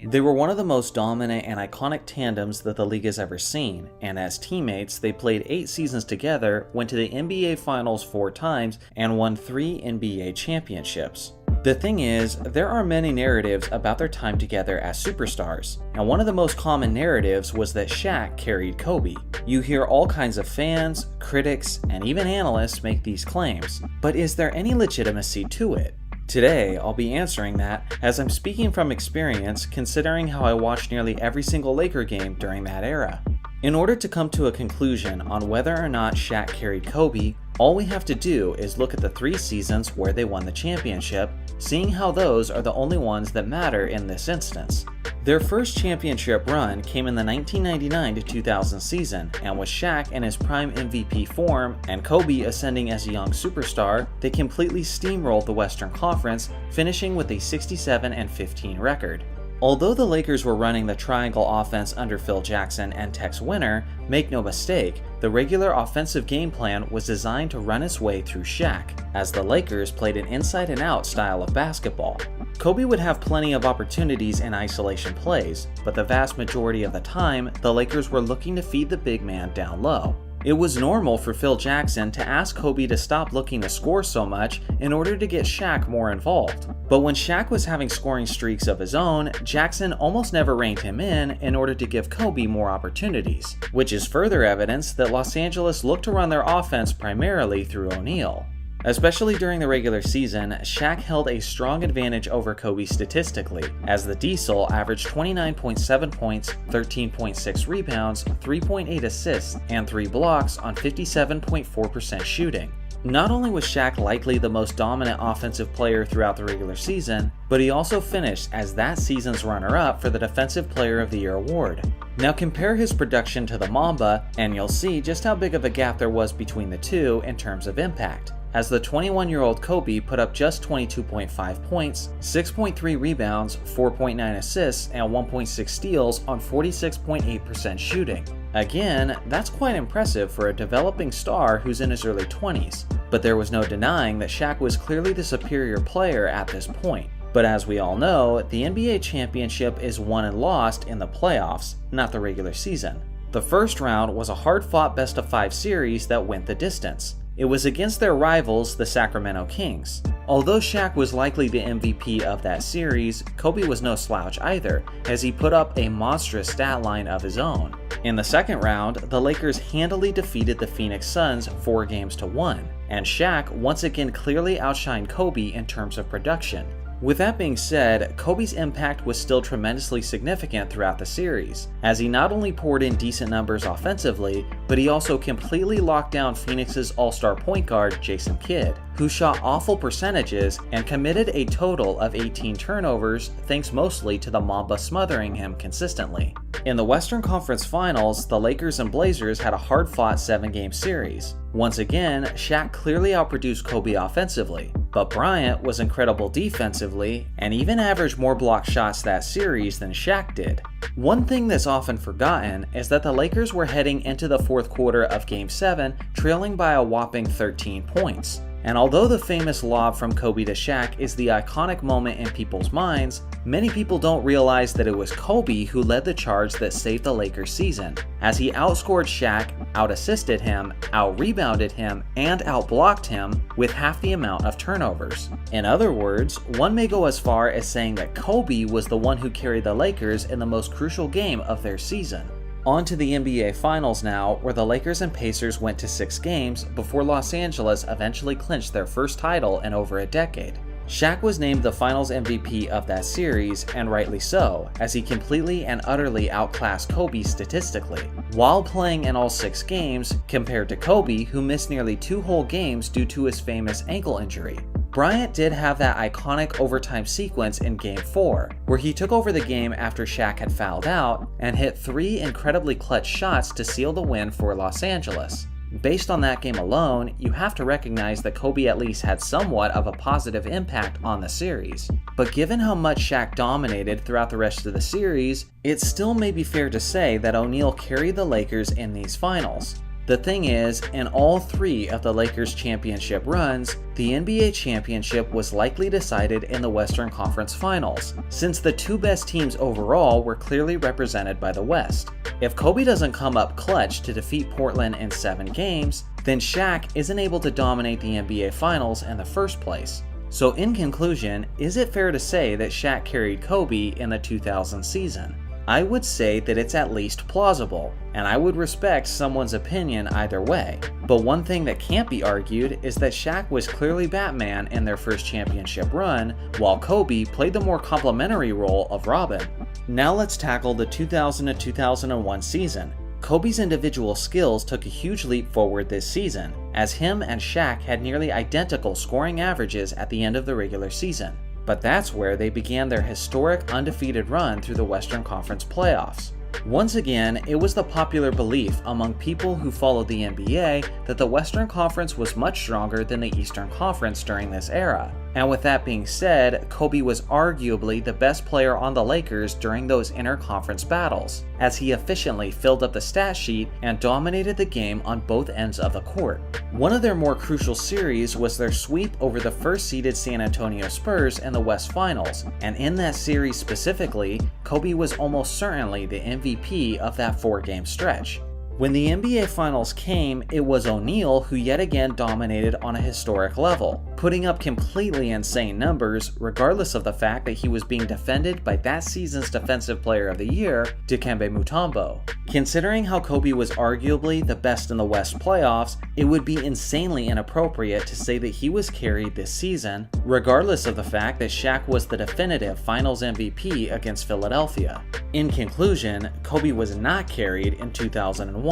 They were one of the most dominant and iconic tandems that the league has ever seen, and as teammates, they played 8 seasons together, went to the NBA Finals 4 times, and won 3 NBA championships. The thing is, there are many narratives about their time together as superstars, and one of the most common narratives was that Shaq carried Kobe. You hear all kinds of fans, critics, and even analysts make these claims, but is there any legitimacy to it? Today, I'll be answering that as I'm speaking from experience considering how I watched nearly every single Laker game during that era. In order to come to a conclusion on whether or not Shaq carried Kobe, all we have to do is look at the 3 seasons where they won the championship, seeing how those are the only ones that matter in this instance. Their first championship run came in the 1999-2000 season, and with Shaq in his prime MVP form and Kobe ascending as a young superstar, they completely steamrolled the Western Conference, finishing with a 67-15 record. Although the Lakers were running the triangle offense under Phil Jackson and Tex Winter, make no mistake, the regular offensive game plan was designed to run its way through Shaq, as the Lakers played an inside-and-out style of basketball. Kobe would have plenty of opportunities in isolation plays, but the vast majority of the time, the Lakers were looking to feed the big man down low. It was normal for Phil Jackson to ask Kobe to stop looking to score so much in order to get Shaq more involved. But when Shaq was having scoring streaks of his own, Jackson almost never reined him in order to give Kobe more opportunities, which is further evidence that Los Angeles looked to run their offense primarily through O'Neal. Especially during the regular season, Shaq held a strong advantage over Kobe statistically, as the Diesel averaged 29.7 points, 13.6 rebounds, 3.8 assists, and 3 blocks on 57.4% shooting. Not only was Shaq likely the most dominant offensive player throughout the regular season, but he also finished as that season's runner-up for the Defensive Player of the Year award. Now compare his production to the Mamba, and you'll see just how big of a gap there was between the two in terms of impact, as the 21-year-old Kobe put up just 22.5 points, 6.3 rebounds, 4.9 assists, and 1.6 steals on 46.8% shooting. Again, that's quite impressive for a developing star who's in his early 20s, but there was no denying that Shaq was clearly the superior player at this point. But as we all know, the NBA championship is won and lost in the playoffs, not the regular season. The first round was a hard-fought best-of-5 series that went the distance. It was against their rivals, the Sacramento Kings. Although Shaq was likely the MVP of that series, Kobe was no slouch either, as he put up a monstrous stat line of his own. In the second round, the Lakers handily defeated the Phoenix Suns 4-1, and Shaq once again clearly outshined Kobe in terms of production. With that being said, Kobe's impact was still tremendously significant throughout the series, as he not only poured in decent numbers offensively, but he also completely locked down Phoenix's all-star point guard Jason Kidd, who shot awful percentages and committed a total of 18 turnovers thanks mostly to the Mamba smothering him consistently. In the Western Conference Finals, the Lakers and Blazers had a hard-fought 7-game series. Once again, Shaq clearly outproduced Kobe offensively, but Bryant was incredible defensively and even averaged more block shots that series than Shaq did. One thing that's often forgotten is that the Lakers were heading into the fourth quarter of Game 7 trailing by a whopping 13 points. And although the famous lob from Kobe to Shaq is the iconic moment in people's minds, many people don't realize that it was Kobe who led the charge that saved the Lakers season, as he outscored Shaq, out-assisted him, out-rebounded him, and out-blocked him with half the amount of turnovers. In other words, one may go as far as saying that Kobe was the one who carried the Lakers in the most crucial game of their season. On to the NBA Finals now, where the Lakers and Pacers went to 6 games before Los Angeles eventually clinched their first title in over a decade. Shaq was named the Finals MVP of that series, and rightly so, as he completely and utterly outclassed Kobe statistically, while playing in all 6 games, compared to Kobe, who missed nearly 2 whole games due to his famous ankle injury. Bryant did have that iconic overtime sequence in Game 4, where he took over the game after Shaq had fouled out, and hit 3 incredibly clutch shots to seal the win for Los Angeles. Based on that game alone, you have to recognize that Kobe at least had somewhat of a positive impact on the series. But given how much Shaq dominated throughout the rest of the series, it still may be fair to say that O'Neal carried the Lakers in these finals. The thing is, in all 3 of the Lakers' championship runs, the NBA championship was likely decided in the Western Conference Finals, since the 2 best teams overall were clearly represented by the West. If Kobe doesn't come up clutch to defeat Portland in 7 games, then Shaq isn't able to dominate the NBA Finals in the first place. So in conclusion, is it fair to say that Shaq carried Kobe in the 2000 season? I would say that it's at least plausible, and I would respect someone's opinion either way. But one thing that can't be argued is that Shaq was clearly Batman in their first championship run, while Kobe played the more complementary role of Robin. Now let's tackle the 2000 to 2001 season. Kobe's individual skills took a huge leap forward this season, as him and Shaq had nearly identical scoring averages at the end of the regular season. But that's where they began their historic undefeated run through the Western Conference playoffs. Once again, it was the popular belief among people who followed the NBA that the Western Conference was much stronger than the Eastern Conference during this era. And with that being said, Kobe was arguably the best player on the Lakers during those inter-conference battles, as he efficiently filled up the stat sheet and dominated the game on both ends of the court. One of their more crucial series was their sweep over the first-seeded San Antonio Spurs in the West Finals, and in that series specifically, Kobe was almost certainly the MVP of that 4-game stretch. When the NBA Finals came, it was O'Neal who yet again dominated on a historic level, putting up completely insane numbers regardless of the fact that he was being defended by that season's Defensive Player of the Year, Dikembe Mutombo. Considering how Kobe was arguably the best in the West playoffs, it would be insanely inappropriate to say that he was carried this season, regardless of the fact that Shaq was the definitive Finals MVP against Philadelphia. In conclusion, Kobe was not carried in 2001.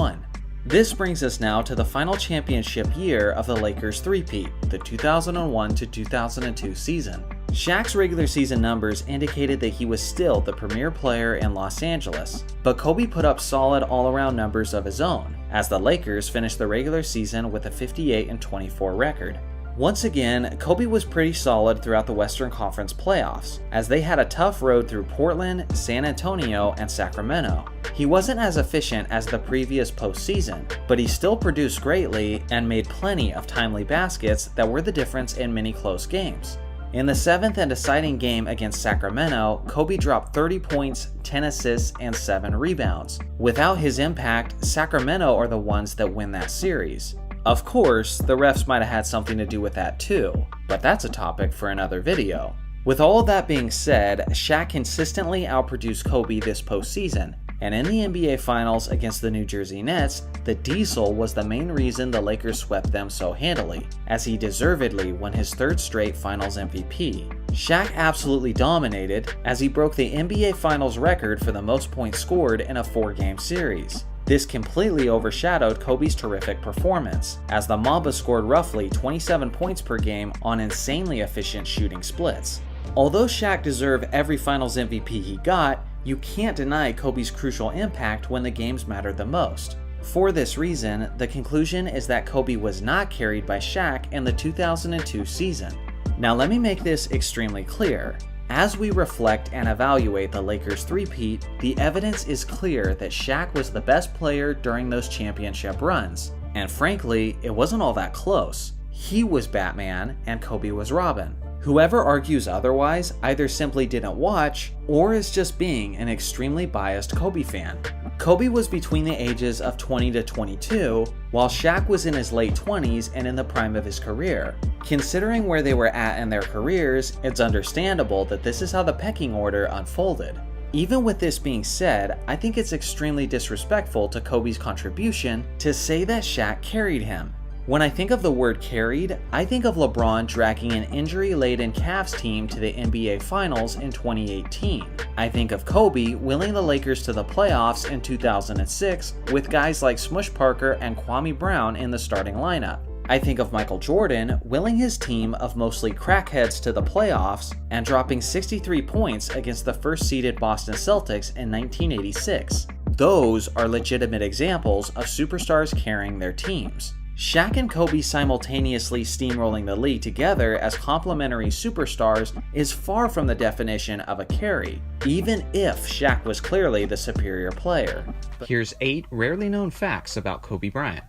This brings us now to the final championship year of the Lakers three-peat, the 2001 to 2002 season. Shaq's regular season numbers indicated that he was still the premier player in Los Angeles, but Kobe put up solid all-around numbers of his own, as the Lakers finished the regular season with a 58-24 record. Once again, Kobe was pretty solid throughout the Western Conference playoffs, as they had a tough road through Portland, San Antonio, and Sacramento. He wasn't as efficient as the previous postseason, but he still produced greatly and made plenty of timely baskets that were the difference in many close games. In the 7th and deciding game against Sacramento, Kobe dropped 30 points, 10 assists, and 7 rebounds. Without his impact, Sacramento are the ones that win that series. Of course, the refs might have had something to do with that too, but that's a topic for another video. With all of that being said, Shaq consistently outproduced Kobe this postseason, and in the NBA Finals against the New Jersey Nets, the Diesel was the main reason the Lakers swept them so handily, as he deservedly won his 3rd straight Finals MVP. Shaq absolutely dominated, as he broke the NBA Finals record for the most points scored in a 4-game series. This completely overshadowed Kobe's terrific performance, as the Mamba scored roughly 27 points per game on insanely efficient shooting splits. Although Shaq deserved every Finals MVP he got, you can't deny Kobe's crucial impact when the games mattered the most. For this reason, the conclusion is that Kobe was not carried by Shaq in the 2002 season. Now let me make this extremely clear. As we reflect and evaluate the Lakers three-peat, the evidence is clear that Shaq was the best player during those championship runs, and frankly, it wasn't all that close. He was Batman and Kobe was Robin. Whoever argues otherwise either simply didn't watch, or is just being an extremely biased Kobe fan. Kobe was between the ages of 20 to 22, while Shaq was in his late 20s and in the prime of his career. Considering where they were at in their careers, it's understandable that this is how the pecking order unfolded. Even with this being said, I think it's extremely disrespectful to Kobe's contribution to say that Shaq carried him. When I think of the word carried, I think of LeBron dragging an injury-laden Cavs team to the NBA Finals in 2018. I think of Kobe willing the Lakers to the playoffs in 2006 with guys like Smush Parker and Kwame Brown in the starting lineup. I think of Michael Jordan willing his team of mostly crackheads to the playoffs and dropping 63 points against the first-seeded Boston Celtics in 1986. Those are legitimate examples of superstars carrying their teams. Shaq and Kobe simultaneously steamrolling the league together as complementary superstars is far from the definition of a carry, even if Shaq was clearly the superior player. Here's 8 rarely known facts about Kobe Bryant.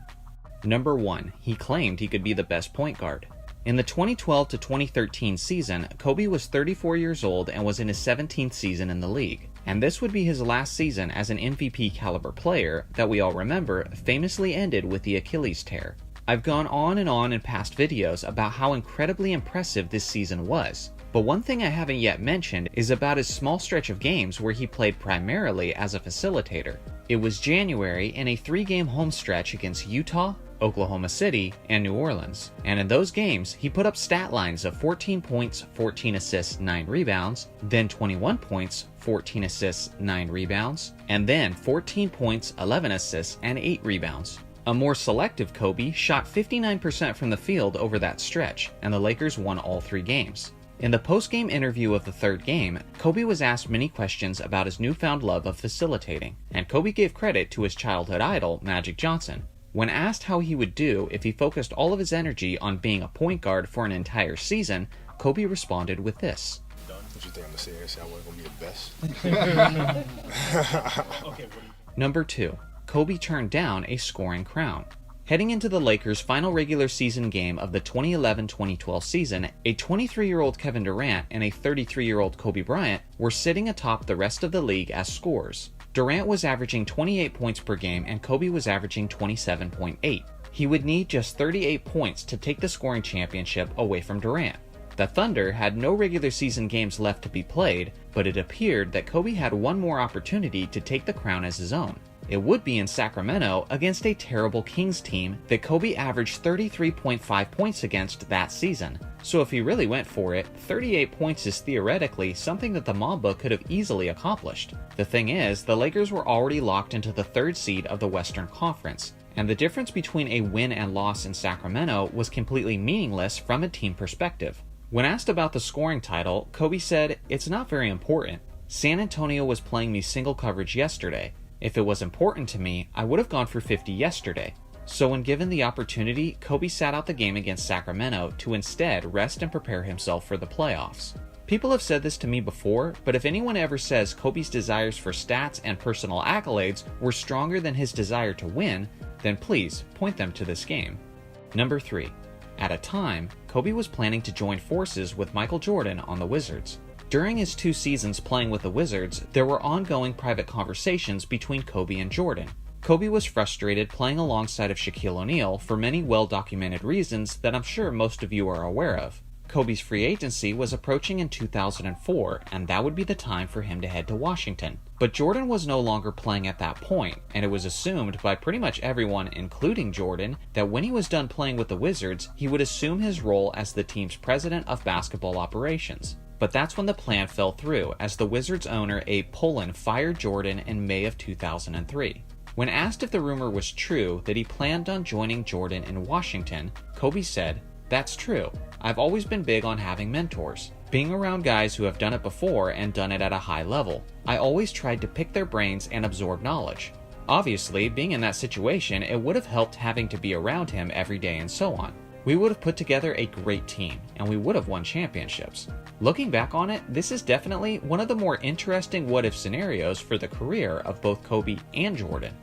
Number 1. He claimed he could be the best point guard. In the 2012 to 2013 season, Kobe was 34 years old and was in his 17th season in the league. And this would be his last season as an MVP caliber player that we all remember famously ended with the Achilles tear. I've gone on in past videos about how incredibly impressive this season was. But one thing I haven't yet mentioned is about his small stretch of games where he played primarily as a facilitator. It was January in a 3-game home stretch against Utah, Oklahoma City, and New Orleans. And in those games, he put up stat lines of 14 points, 14 assists, 9 rebounds, then 21 points, 14 assists, 9 rebounds, and then 14 points, 11 assists, and 8 rebounds. A more selective Kobe shot 59% from the field over that stretch, and the Lakers won all 3 games. In the post-game interview of the 3rd game, Kobe was asked many questions about his newfound love of facilitating, and Kobe gave credit to his childhood idol, Magic Johnson. When asked how he would do if he focused all of his energy on being a point guard for an entire season, Kobe responded with this. What you think I'm gonna say? I wasn't gonna be the best. Number 2. Kobe turned down a scoring crown. Heading into the Lakers' final regular season game of the 2011-2012 season, a 23-year-old Kevin Durant and a 33-year-old Kobe Bryant were sitting atop the rest of the league as scorers. Durant was averaging 28 points per game and Kobe was averaging 27.8. He would need just 38 points to take the scoring championship away from Durant. The Thunder had no regular season games left to be played, but it appeared that Kobe had one more opportunity to take the crown as his own. It would be in Sacramento against a terrible Kings team that Kobe averaged 33.5 points against that season. So if he really went for it, 38 points is theoretically something that the Mamba could have easily accomplished. The thing is, the Lakers were already locked into the 3rd seed of the Western Conference, and the difference between a win and loss in Sacramento was completely meaningless from a team perspective. When asked about the scoring title, Kobe said, "It's not very important. San Antonio was playing me single coverage yesterday. If it was important to me, I would have gone for 50 yesterday." So when given the opportunity, Kobe sat out the game against Sacramento to instead rest and prepare himself for the playoffs. People have said this to me before, but if anyone ever says Kobe's desires for stats and personal accolades were stronger than his desire to win, then please point them to this game. Number 3. At a time, Kobe was planning to join forces with Michael Jordan on the Wizards. During his 2 seasons playing with the Wizards, there were ongoing private conversations between Kobe and Jordan. Kobe was frustrated playing alongside of Shaquille O'Neal for many well-documented reasons that I'm sure most of you are aware of. Kobe's free agency was approaching in 2004, and that would be the time for him to head to Washington. But Jordan was no longer playing at that point, and it was assumed by pretty much everyone, including Jordan, that when he was done playing with the Wizards, he would assume his role as the team's president of basketball operations. But that's when the plan fell through, as the Wizards owner Abe Pollin fired Jordan in May of 2003. When asked if the rumor was true that he planned on joining Jordan in Washington, Kobe said, "That's true. I've always been big on having mentors. Being around guys who have done it before and done it at a high level. I always tried to pick their brains and absorb knowledge. Obviously, being in that situation, it would have helped having to be around him every day and so on. We would have put together a great team, and we would have won championships." Looking back on it, this is definitely one of the more interesting what-if scenarios for the career of both Kobe and Jordan.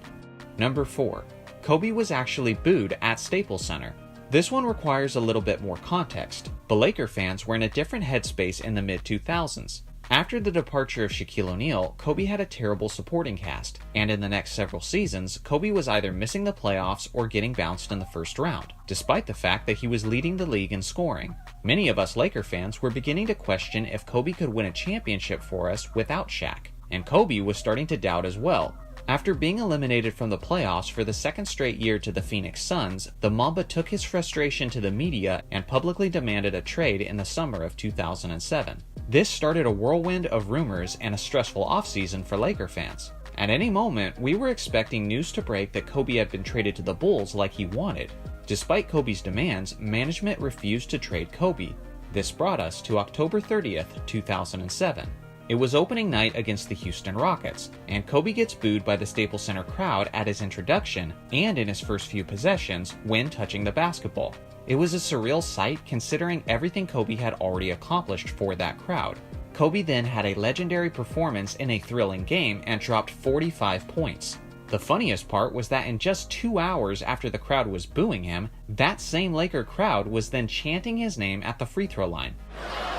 Number 4. Kobe was actually booed at Staples Center. This one requires a little bit more context. The Laker fans were in a different headspace in the mid-2000s. After the departure of Shaquille O'Neal, Kobe had a terrible supporting cast, and in the next several seasons, Kobe was either missing the playoffs or getting bounced in the first round, despite the fact that he was leading the league in scoring. Many of us Laker fans were beginning to question if Kobe could win a championship for us without Shaq, and Kobe was starting to doubt as well. After being eliminated from the playoffs for the 2nd straight year to the Phoenix Suns, the Mamba took his frustration to the media and publicly demanded a trade in the summer of 2007. This started a whirlwind of rumors and a stressful offseason for Laker fans. At any moment, we were expecting news to break that Kobe had been traded to the Bulls like he wanted. Despite Kobe's demands, management refused to trade Kobe. This brought us to October 30th, 2007. It was opening night against the Houston Rockets, and Kobe gets booed by the Staples Center crowd at his introduction and in his first few possessions when touching the basketball. It was a surreal sight considering everything Kobe had already accomplished for that crowd. Kobe then had a legendary performance in a thrilling game and dropped 45 points. The funniest part was that in just 2 hours after the crowd was booing him, that same Laker crowd was then chanting his name at the free throw line.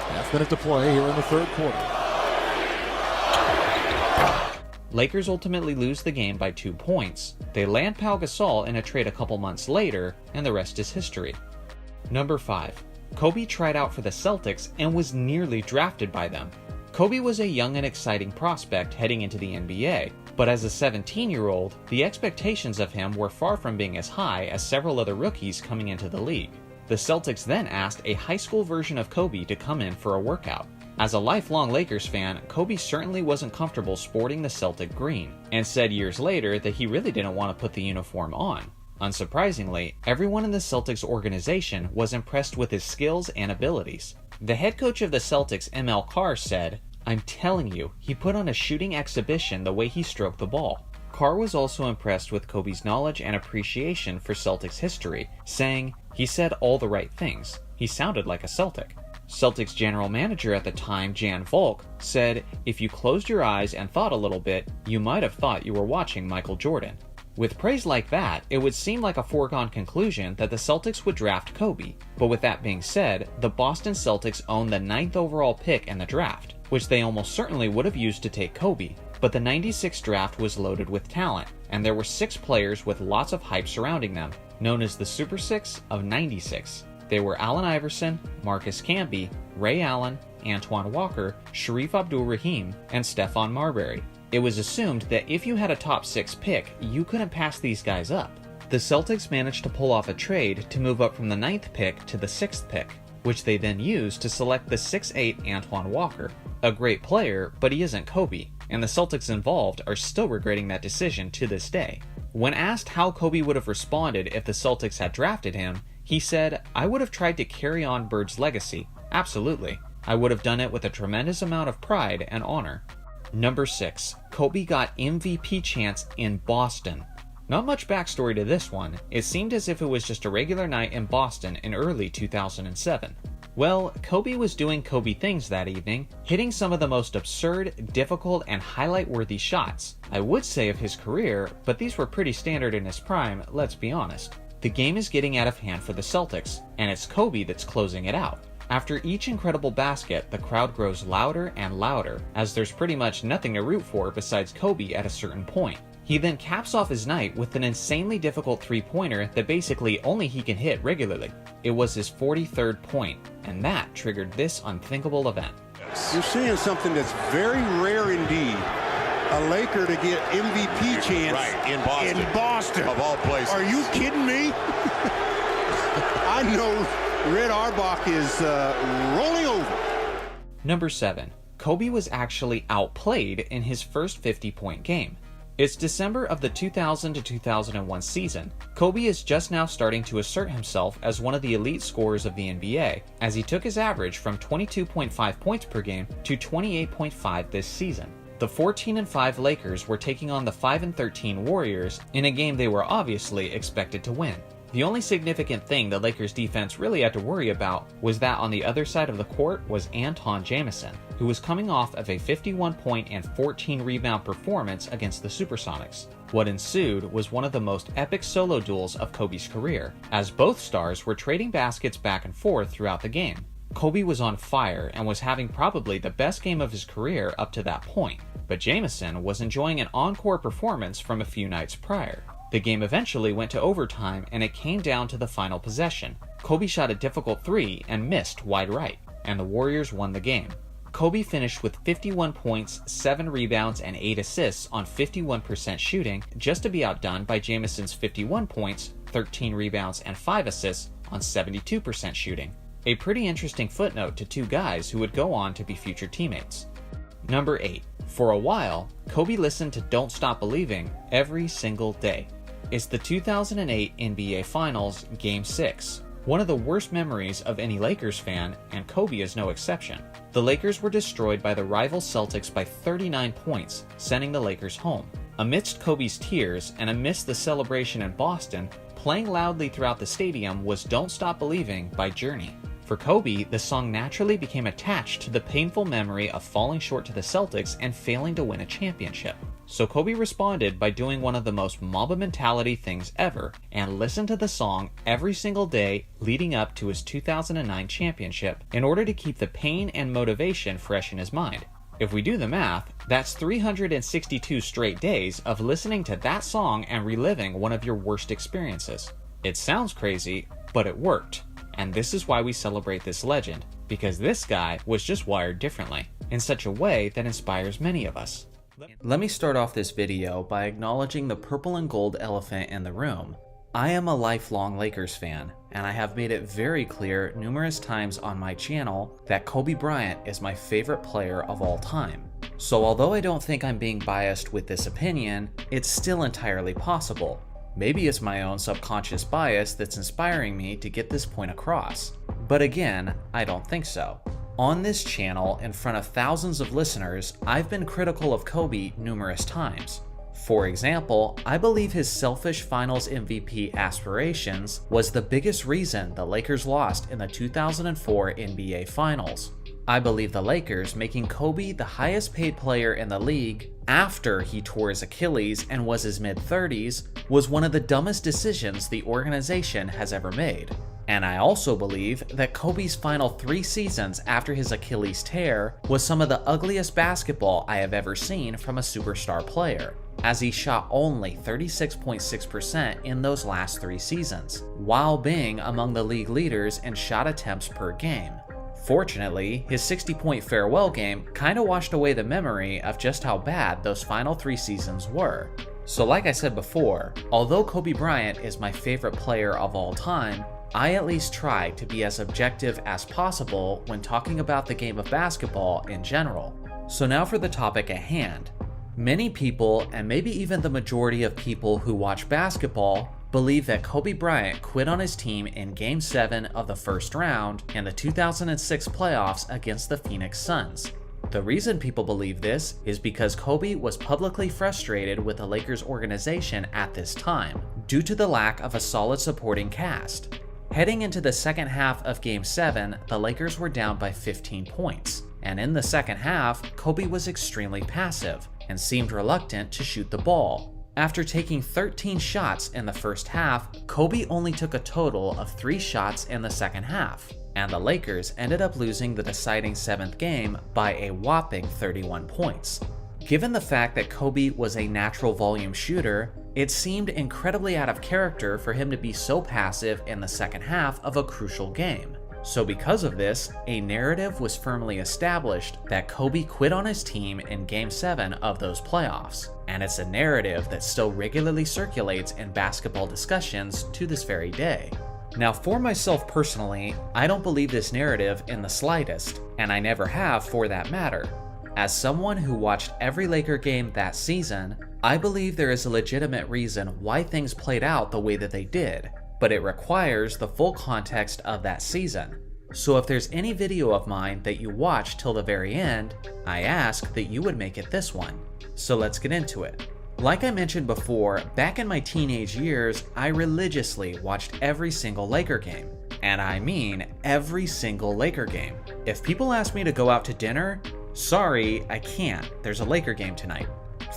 Half minute to play here in the third quarter. Lakers ultimately lose the game by 2 points. They land Pau Gasol in a trade a couple months later, and the rest is history. Number 5. Kobe tried out for the Celtics and was nearly drafted by them. Kobe was a young and exciting prospect heading into the NBA, but as a 17-year-old, the expectations of him were far from being as high as several other rookies coming into the league. The Celtics then asked a high school version of Kobe to come in for a workout. As a lifelong Lakers fan, Kobe certainly wasn't comfortable sporting the Celtic green, and said years later that he really didn't want to put the uniform on. Unsurprisingly, everyone in the Celtics organization was impressed with his skills and abilities. The head coach of the Celtics, M.L. Carr, said, "I'm telling you, he put on a shooting exhibition the way he stroked the ball." Carr was also impressed with Kobe's knowledge and appreciation for Celtics history, saying, "He said all the right things. He sounded like a Celtic." Celtics general manager at the time, Jan Volk, said, "If you closed your eyes and thought a little bit, you might have thought you were watching Michael Jordan." With praise like that, it would seem like a foregone conclusion that the Celtics would draft Kobe. But with that being said, the Boston Celtics own the 9th overall pick in the draft, which they almost certainly would have used to take Kobe. But the '96 draft was loaded with talent, and there were 6 players with lots of hype surrounding them, known as the Super Six of '96. They were Allen Iverson, Marcus Camby, Ray Allen, Antoine Walker, Sharif Abdul-Rahim, and Stephon Marbury. It was assumed that if you had a top 6 pick, you couldn't pass these guys up. The Celtics managed to pull off a trade to move up from the 9th pick to the 6th pick, which they then used to select the 6'8" Antoine Walker. A great player, but he isn't Kobe, and the Celtics involved are still regretting that decision to this day. When asked how Kobe would have responded if the Celtics had drafted him, he said, "I would have tried to carry on Bird's legacy. Absolutely. I would have done it with a tremendous amount of pride and honor." Number 6. Kobe got MVP chance in Boston. Not much backstory to this one. It seemed as if it was just a regular night in Boston in early 2007. Well, Kobe was doing Kobe things that evening, hitting some of the most absurd, difficult, and highlight-worthy shots, I would say, of his career, but these were pretty standard in his prime, let's be honest. The game is getting out of hand for the Celtics, and it's Kobe that's closing it out. After each incredible basket, the crowd grows louder and louder, as there's pretty much nothing to root for besides Kobe at a certain point. He then caps off his night with an insanely difficult three-pointer that basically only he can hit regularly. It was his 43rd point, and that triggered this unthinkable event. You're seeing something that's very rare indeed. A Laker to get MVP chance Right, in Boston. In Boston. Of all places. Are you kidding me? I know Red Auerbach is rolling over. Number 7. Kobe was actually outplayed in his first 50-point game. It's December of the 2000 to 2001 season. Kobe is just now starting to assert himself as one of the elite scorers of the NBA, as he took his average from 22.5 points per game to 28.5 this season. The 14-5 Lakers were taking on the 5-13 Warriors in a game they were obviously expected to win. The only significant thing the Lakers defense really had to worry about was that on the other side of the court was Antawn Jamison, who was coming off of a 51-point and 14-rebound performance against the Supersonics. What ensued was one of the most epic solo duels of Kobe's career, as both stars were trading baskets back and forth throughout the game. Kobe was on fire and was having probably the best game of his career up to that point, but Jamison was enjoying an encore performance from a few nights prior. The game eventually went to overtime and it came down to the final possession. Kobe shot a difficult 3 and missed wide right, and the Warriors won the game. Kobe finished with 51 points, 7 rebounds, and 8 assists on 51% shooting, just to be outdone by Jamison's 51 points, 13 rebounds, and 5 assists on 72% shooting. A pretty interesting footnote to two guys who would go on to be future teammates. Number 8. For a while, Kobe listened to Don't Stop Believing every single day. It's the 2008 NBA Finals Game 6. One of the worst memories of any Lakers fan, and Kobe is no exception. The Lakers were destroyed by the rival Celtics by 39 points, sending the Lakers home. Amidst Kobe's tears and amidst the celebration in Boston, playing loudly throughout the stadium was Don't Stop Believing by Journey. For Kobe, the song naturally became attached to the painful memory of falling short to the Celtics and failing to win a championship. So Kobe responded by doing one of the most Mamba mentality things ever and listened to the song every single day leading up to his 2009 championship in order to keep the pain and motivation fresh in his mind. If we do the math, that's 362 straight days of listening to that song and reliving one of your worst experiences. It sounds crazy, but it worked. And this is why we celebrate this legend, because this guy was just wired differently, in such a way that inspires many of us. Let me start off this video by acknowledging the purple and gold elephant in the room. I am a lifelong Lakers fan, and I have made it very clear numerous times on my channel that Kobe Bryant is my favorite player of all time. So although I don't think I'm being biased with this opinion, it's still entirely possible. Maybe it's my own subconscious bias that's inspiring me to get this point across. But again, I don't think so. On this channel, in front of thousands of listeners, I've been critical of Kobe numerous times. For example, I believe his selfish Finals MVP aspirations was the biggest reason the Lakers lost in the 2004 NBA Finals. I believe the Lakers making Kobe the highest paid player in the league after he tore his Achilles and was his mid-30s was one of the dumbest decisions the organization has ever made. And I also believe that Kobe's final 3 seasons after his Achilles tear was some of the ugliest basketball I have ever seen from a superstar player, as he shot only 36.6% in those last 3 seasons, while being among the league leaders in shot attempts per game. Fortunately, his 60-point farewell game kinda washed away the memory of just how bad those final 3 seasons were. So like I said before, although Kobe Bryant is my favorite player of all time, I at least try to be as objective as possible when talking about the game of basketball in general. So now for the topic at hand. Many people, and maybe even the majority of people who watch basketball, believe that Kobe Bryant quit on his team in Game 7 of the first round in the 2006 playoffs against the Phoenix Suns. The reason people believe this is because Kobe was publicly frustrated with the Lakers organization at this time, due to the lack of a solid supporting cast. Heading into the second half of Game 7, the Lakers were down by 15 points, and in the second half, Kobe was extremely passive and seemed reluctant to shoot the ball. After taking 13 shots in the first half, Kobe only took a total of 3 shots in the second half, and the Lakers ended up losing the deciding 7th game by a whopping 31 points. Given the fact that Kobe was a natural volume shooter, it seemed incredibly out of character for him to be so passive in the second half of a crucial game. So because of this, a narrative was firmly established that Kobe quit on his team in Game 7 of those playoffs, and it's a narrative that still regularly circulates in basketball discussions to this very day. Now for myself personally, I don't believe this narrative in the slightest, and I never have for that matter. As someone who watched every Laker game that season, I believe there is a legitimate reason why things played out the way that they did, but it requires the full context of that season. So if there's any video of mine that you watch till the very end, I ask that you would make it this one. So let's get into it. Like I mentioned before, back in my teenage years, I religiously watched every single Laker game. And I mean every single Laker game. If people ask me to go out to dinner, sorry, I can't. There's a Laker game tonight.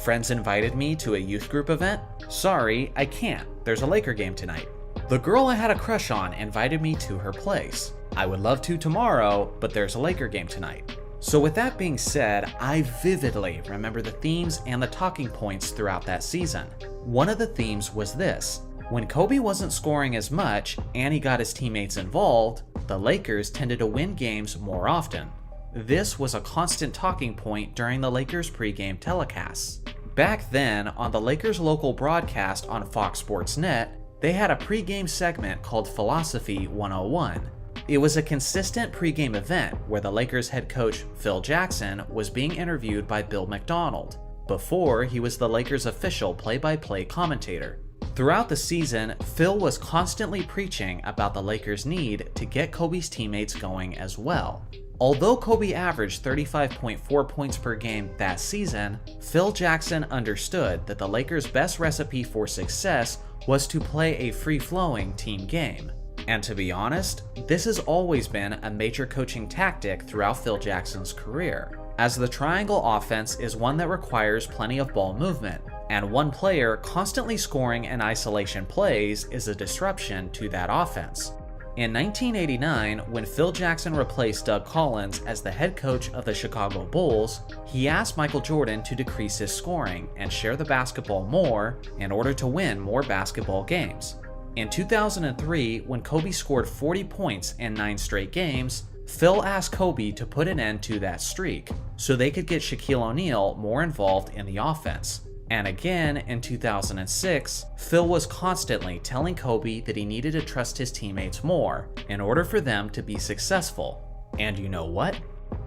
Friends invited me to a youth group event? Sorry, I can't. There's a Laker game tonight. The girl I had a crush on invited me to her place. I would love to tomorrow, but there's a Laker game tonight. So with that being said, I vividly remember the themes and the talking points throughout that season. One of the themes was this: when Kobe wasn't scoring as much and he got his teammates involved, the Lakers tended to win games more often. This was a constant talking point during the Lakers pregame telecasts. Back then, on the Lakers local broadcast on Fox Sports Net, they had a pregame segment called Philosophy 101. It was a consistent pregame event where the Lakers head coach Phil Jackson was being interviewed by Bill McDonald, before he was the Lakers' official play-by-play commentator. Throughout the season, Phil was constantly preaching about the Lakers' need to get Kobe's teammates going as well. Although Kobe averaged 35.4 points per game that season, Phil Jackson understood that the Lakers' best recipe for success was to play a free-flowing team game. And to be honest, this has always been a major coaching tactic throughout Phil Jackson's career. as the triangle offense is one that requires plenty of ball movement, and one player constantly scoring in isolation plays is a disruption to that offense. In 1989, when Phil Jackson replaced Doug Collins as the head coach of the Chicago Bulls, he asked Michael Jordan to decrease his scoring and share the basketball more in order to win more basketball games. In 2003, when Kobe scored 40 points in 9 straight games, Phil asked Kobe to put an end to that streak so they could get Shaquille O'Neal more involved in the offense. And again, in 2006, Phil was constantly telling Kobe that he needed to trust his teammates more in order for them to be successful. And you know what?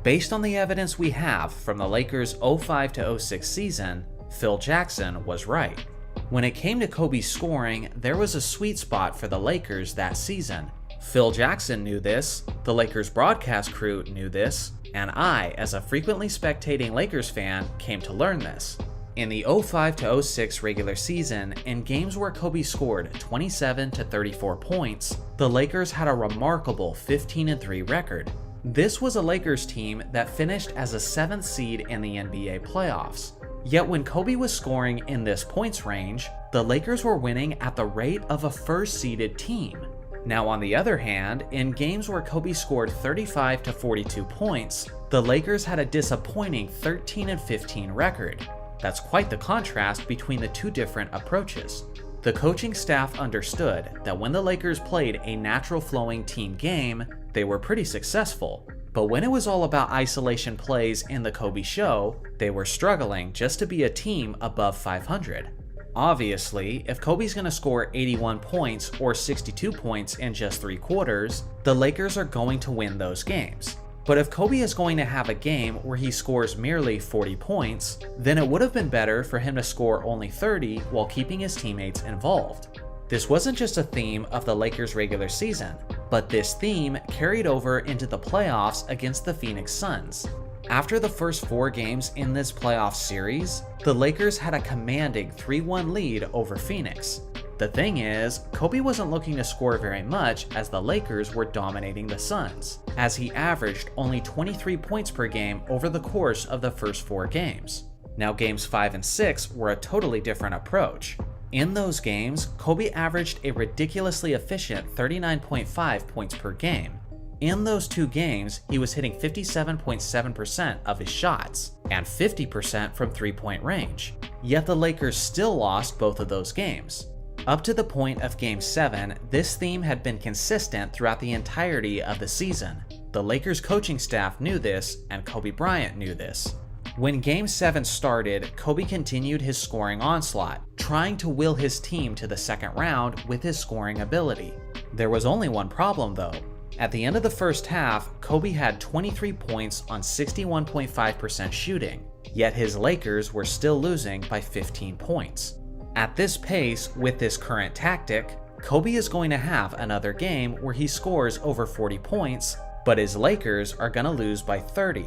Based on the evidence we have from the Lakers' 05 to 06 season, Phil Jackson was right. When it came to Kobe's scoring, there was a sweet spot for the Lakers that season. Phil Jackson knew this, the Lakers broadcast crew knew this, and I, as a frequently spectating Lakers fan, came to learn this. In the 05 to 06 regular season, in games where Kobe scored 27 to 34 points, the Lakers had a remarkable 15-3 record. This was a Lakers team that finished as a 7th seed in the NBA playoffs. Yet when Kobe was scoring in this points range, the Lakers were winning at the rate of a first-seeded team. Now on the other hand, in games where Kobe scored 35 to 42 points, the Lakers had a disappointing 13-15 record. That's quite the contrast between the two different approaches. The coaching staff understood that when the Lakers played a natural flowing team game, they were pretty successful. But when it was all about isolation plays in the Kobe show, they were struggling just to be a team above 500. Obviously, if Kobe's going to score 81 points or 62 points in just 3 quarters, the Lakers are going to win those games. But if Kobe is going to have a game where he scores merely 40 points, then it would have been better for him to score only 30 while keeping his teammates involved. This wasn't just a theme of the Lakers' regular season, but this theme carried over into the playoffs against the Phoenix Suns. After the first 4 games in this playoff series, the Lakers had a commanding 3-1 lead over Phoenix. The thing is, Kobe wasn't looking to score very much as the Lakers were dominating the Suns, as he averaged only 23 points per game over the course of the first 4 games. Now games 5 and 6 were a totally different approach. In those games, Kobe averaged a ridiculously efficient 39.5 points per game. In those 2 games, he was hitting 57.7% of his shots, and 50% from 3-point range. Yet the Lakers still lost both of those games. Up to the point of Game 7, this theme had been consistent throughout the entirety of the season. The Lakers coaching staff knew this, and Kobe Bryant knew this. When Game 7 started, Kobe continued his scoring onslaught, trying to will his team to the second round with his scoring ability. There was only one problem though. At the end of the first half, Kobe had 23 points on 61.5% shooting, yet his Lakers were still losing by 15 points. At this pace, with this current tactic, Kobe is going to have another game where he scores over 40 points, but his Lakers are going to lose by 30.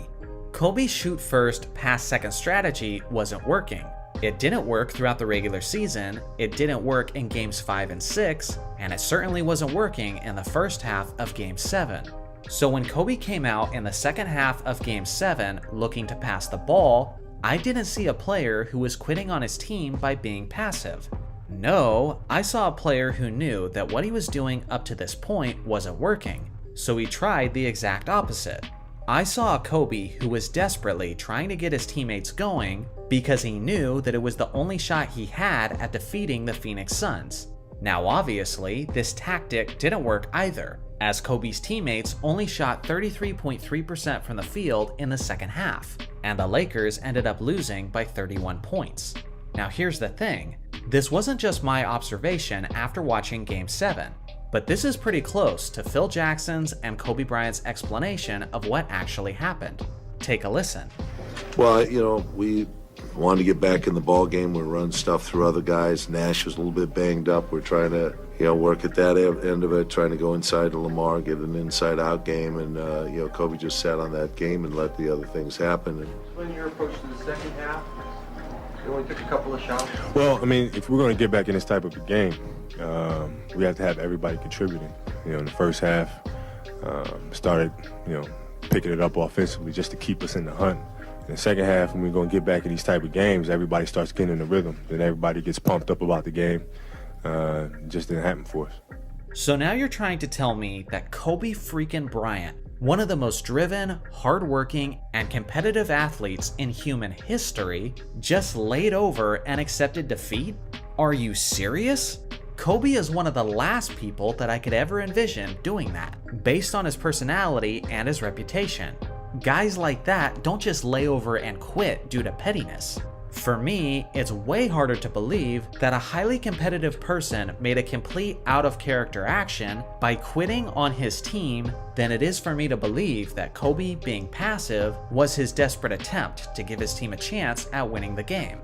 Kobe's shoot first, pass second strategy wasn't working. It didn't work throughout the regular season, it didn't work in games 5 and 6, and it certainly wasn't working in the first half of Game 7. So when Kobe came out in the second half of Game 7 looking to pass the ball, I didn't see a player who was quitting on his team by being passive. No, I saw a player who knew that what he was doing up to this point wasn't working, so he tried the exact opposite. I saw a Kobe who was desperately trying to get his teammates going because he knew that it was the only shot he had at defeating the Phoenix Suns. Now obviously, this tactic didn't work either, as Kobe's teammates only shot 33.3% from the field in the second half, and the Lakers ended up losing by 31 points. Now here's the thing, this wasn't just my observation after watching Game 7, but this is pretty close to Phil Jackson's and Kobe Bryant's explanation of what actually happened. Take a listen. Well, we wanted to get back in the ball game. We're running stuff through other guys. Nash was a little bit banged up. We're trying to, work at that end of it, trying to go inside to Lamar, get an inside-out game, and Kobe just sat on that game and let the other things happen. When your approach to the second half, you only took a couple of shots. Well, if we're going to get back in this type of a game, we have to have everybody contributing. In the first half, started, picking it up offensively just to keep us in the hunt. In the second half, when we're going to get back in these type of games, everybody starts getting in the rhythm. Then everybody gets pumped up about the game. It just didn't happen for us. So now you're trying to tell me that Kobe freaking Bryant, one of the most driven, hardworking, and competitive athletes in human history, just laid over and accepted defeat? Are you serious? Kobe is one of the last people that I could ever envision doing that, based on his personality and his reputation. Guys like that don't just lay over and quit due to pettiness. For me, it's way harder to believe that a highly competitive person made a complete out-of-character action by quitting on his team than it is for me to believe that Kobe being passive was his desperate attempt to give his team a chance at winning the game.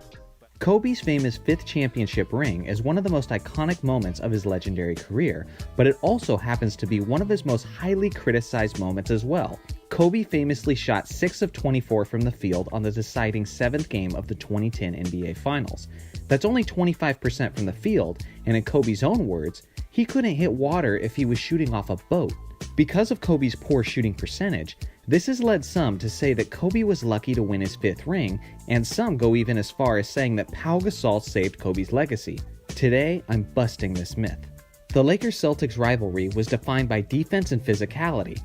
Kobe's famous 5th championship ring is one of the most iconic moments of his legendary career, but it also happens to be one of his most highly criticized moments as well. Kobe famously shot 6 of 24 from the field on the deciding 7th game of the 2010 NBA Finals. That's only 25% from the field, and in Kobe's own words, he couldn't hit water if he was shooting off a boat. Because of Kobe's poor shooting percentage, this has led some to say that Kobe was lucky to win his 5th ring, and some go even as far as saying that Pau Gasol saved Kobe's legacy. Today, I'm busting this myth. The Lakers-Celtics rivalry was defined by defense and physicality.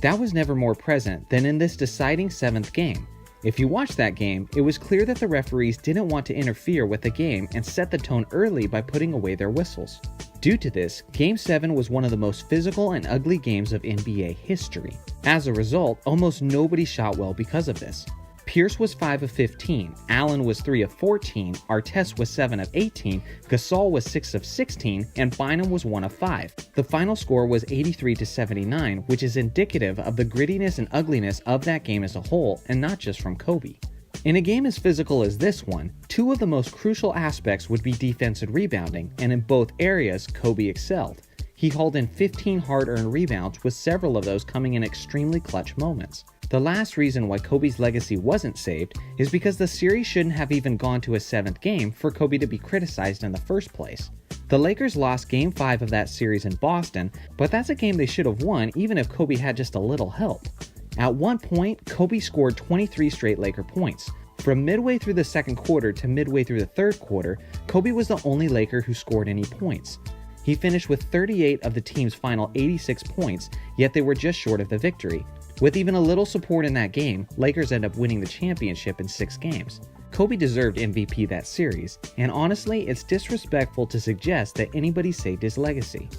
That was never more present than in this deciding 7th game. If you watched that game, it was clear that the referees didn't want to interfere with the game and set the tone early by putting away their whistles. Due to this, Game 7 was one of the most physical and ugly games of NBA history. As a result, almost nobody shot well because of this. Pierce was 5 of 15, Allen was 3 of 14, Artest was 7 of 18, Gasol was 6 of 16, and Bynum was 1 of 5. The final score was 83-79, which is indicative of the grittiness and ugliness of that game as a whole, and not just from Kobe. In a game as physical as this one, 2 of the most crucial aspects would be defense and rebounding, and in both areas, Kobe excelled. He hauled in 15 hard-earned rebounds, with several of those coming in extremely clutch moments. The last reason why Kobe's legacy wasn't saved is because the series shouldn't have even gone to a 7th game for Kobe to be criticized in the first place. The Lakers lost Game 5 of that series in Boston, but that's a game they should have won even if Kobe had just a little help. At one point, Kobe scored 23 straight Laker points. From midway through the second quarter to midway through the third quarter, Kobe was the only Laker who scored any points. He finished with 38 of the team's final 86 points, yet they were just short of the victory. With even a little support in that game, Lakers end up winning the championship in 6 games. Kobe deserved MVP that series, and honestly, it's disrespectful to suggest that anybody saved his legacy.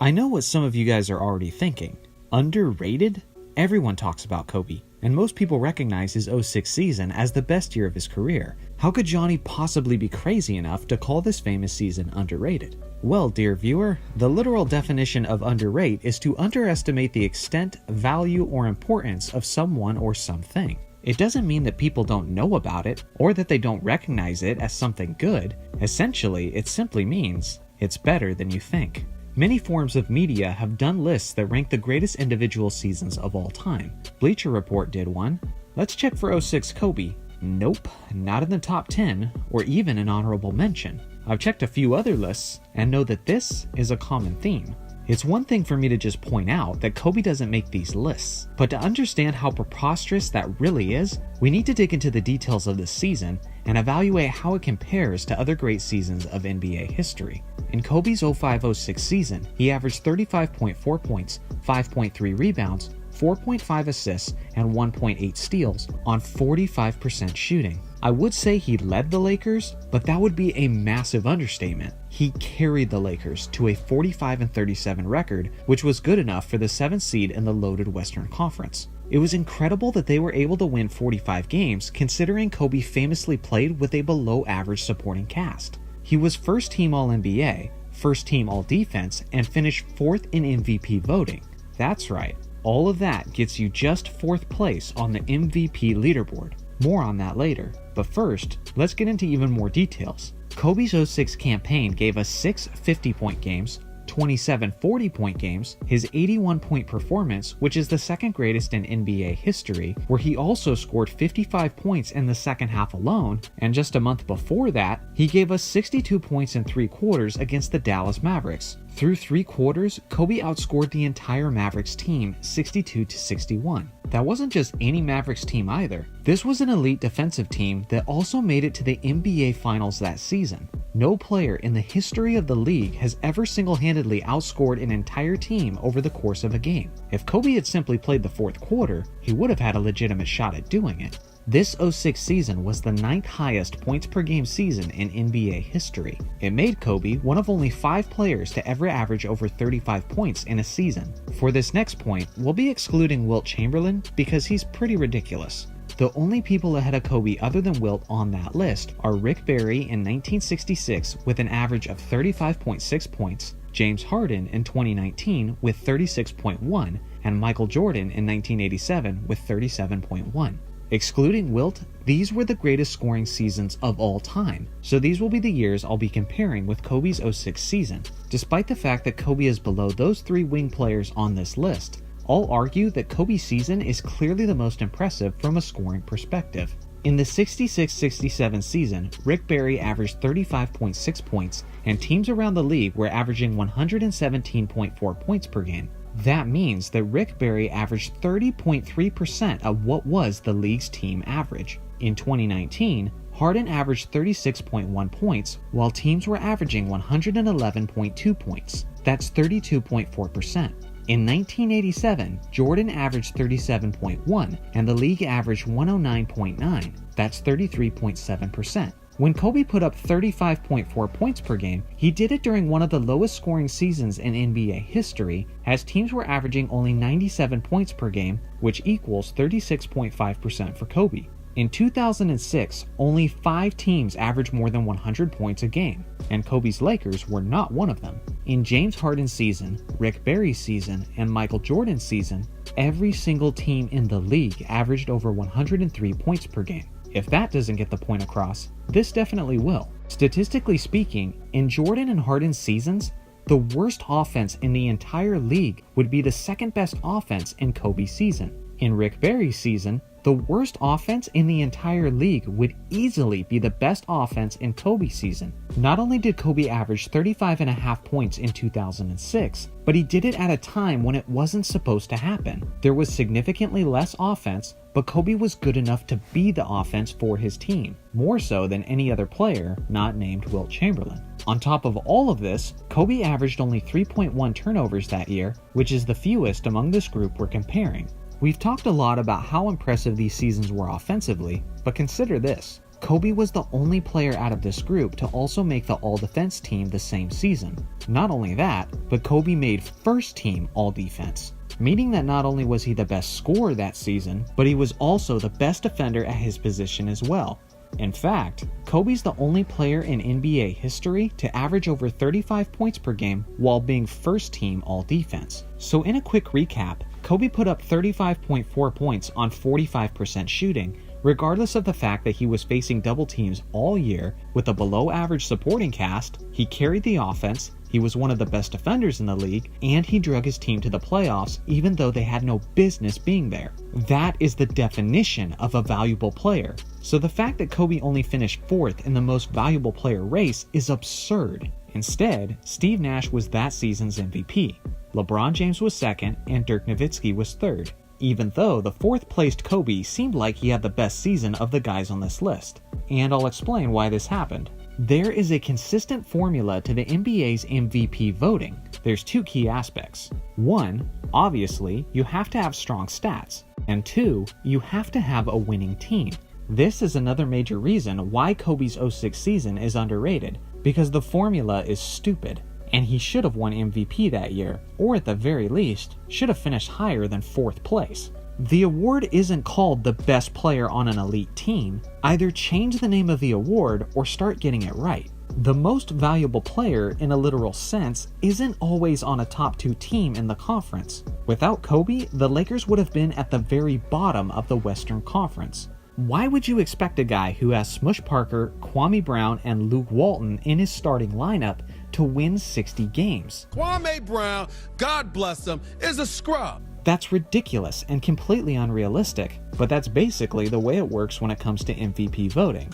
I know what some of you guys are already thinking. Underrated? Everyone talks about Kobe, and most people recognize his 06 season as the best year of his career. How could Johnny possibly be crazy enough to call this famous season underrated? Well, dear viewer, the literal definition of underrate is to underestimate the extent, value, or importance of someone or something. It doesn't mean that people don't know about it, or that they don't recognize it as something good. Essentially, it simply means it's better than you think. Many forms of media have done lists that rank the greatest individual seasons of all time. Bleacher Report did one. Let's check for 06 Kobe. Nope, not in the top 10, or even an honorable mention. I've checked a few other lists, and know that this is a common theme. It's one thing for me to just point out that Kobe doesn't make these lists, but to understand how preposterous that really is, we need to dig into the details of this season and evaluate how it compares to other great seasons of NBA history. In Kobe's 05-06 season, he averaged 35.4 points, 5.3 rebounds, 4.5 assists, and 1.8 steals on 45% shooting. I would say he led the Lakers, but that would be a massive understatement. He carried the Lakers to a 45-37 record, which was good enough for the 7th seed in the loaded Western Conference. It was incredible that they were able to win 45 games, considering Kobe famously played with a below-average supporting cast. He was first-team All-NBA, first-team All-Defense, and finished 4th in MVP voting. That's right, all of that gets you just 4th place on the MVP leaderboard. More on that later. But first, let's get into even more details. Kobe's 06 campaign gave us 6 50-point games, 27 40-point games, his 81-point performance, which is the second greatest in NBA history, where he also scored 55 points in the second half alone, and just a month before that, he gave us 62 points in 3 quarters against the Dallas Mavericks, Through 3 quarters, Kobe outscored the entire Mavericks team 62-61. That wasn't just any Mavericks team either. This was an elite defensive team that also made it to the NBA Finals that season. No player in the history of the league has ever single-handedly outscored an entire team over the course of a game. If Kobe had simply played the 4th quarter, he would have had a legitimate shot at doing it. This 06 season was the 9th highest points per game season in NBA history. It made Kobe one of only 5 players to ever average over 35 points in a season. For this next point, we'll be excluding Wilt Chamberlain because he's pretty ridiculous. The only people ahead of Kobe other than Wilt on that list are Rick Barry in 1966 with an average of 35.6 points, James Harden in 2019 with 36.1, and Michael Jordan in 1987 with 37.1. Excluding Wilt, these were the greatest scoring seasons of all time, so these will be the years I'll be comparing with Kobe's 06 season. Despite the fact that Kobe is below those 3 wing players on this list, I'll argue that Kobe's season is clearly the most impressive from a scoring perspective. In the 66-67 season, Rick Barry averaged 35.6 points, and teams around the league were averaging 117.4 points per game. That means that Rick Barry averaged 30.3% of what was the league's team average. In 2019, Harden averaged 36.1 points, while teams were averaging 111.2 points. That's 32.4%. In 1987, Jordan averaged 37.1, and the league averaged 109.9. That's 33.7%. When Kobe put up 35.4 points per game, he did it during one of the lowest scoring seasons in NBA history, as teams were averaging only 97 points per game, which equals 36.5% for Kobe. In 2006, only 5 teams averaged more than 100 points a game, and Kobe's Lakers were not one of them. In James Harden's season, Rick Barry's season, and Michael Jordan's season, every single team in the league averaged over 103 points per game. If that doesn't get the point across, this definitely will. Statistically speaking, in Jordan and Harden's seasons, the worst offense in the entire league would be the second best offense in Kobe's season. In Rick Barry's season, the worst offense in the entire league would easily be the best offense in Kobe's season. Not only did Kobe average 35.5 points in 2006, but he did it at a time when it wasn't supposed to happen. There was significantly less offense, but Kobe was good enough to be the offense for his team, more so than any other player not named Wilt Chamberlain. On top of all of this, Kobe averaged only 3.1 turnovers that year, which is the fewest among this group we're comparing. We've talked a lot about how impressive these seasons were offensively, but consider this. Kobe was the only player out of this group to also make the All-Defense team the same season. Not only that, but Kobe made first team All-Defense, meaning that not only was he the best scorer that season, but he was also the best defender at his position as well. In fact, Kobe's the only player in NBA history to average over 35 points per game while being first team All-Defense. So in a quick recap, Kobe put up 35.4 points on 45% shooting, regardless of the fact that he was facing double teams all year with a below average supporting cast. He carried the offense, he was one of the best defenders in the league, and he drug his team to the playoffs even though they had no business being there. That is the definition of a valuable player. So the fact that Kobe only finished 4th in the most valuable player race is absurd. Instead, Steve Nash was that season's MVP. LeBron James was 2nd, and Dirk Nowitzki was 3rd, even though the 4th placed Kobe seemed like he had the best season of the guys on this list. And I'll explain why this happened. There is a consistent formula to the NBA's MVP voting. There's 2 key aspects. 1, obviously, you have to have strong stats, and 2, you have to have a winning team. This is another major reason why Kobe's 06 season is underrated, because the formula is stupid, and he should have won MVP that year, or at the very least, should have finished higher than 4th place. The award isn't called the best player on an elite team. Either change the name of the award or start getting it right. The most valuable player, in a literal sense, isn't always on a top 2 team in the conference. Without Kobe, the Lakers would have been at the very bottom of the Western Conference. Why would you expect a guy who has Smush Parker, Kwame Brown, and Luke Walton in his starting lineup to win 60 games? Kwame Brown, God bless him, is a scrub. That's ridiculous and completely unrealistic, but that's basically the way it works when it comes to MVP voting.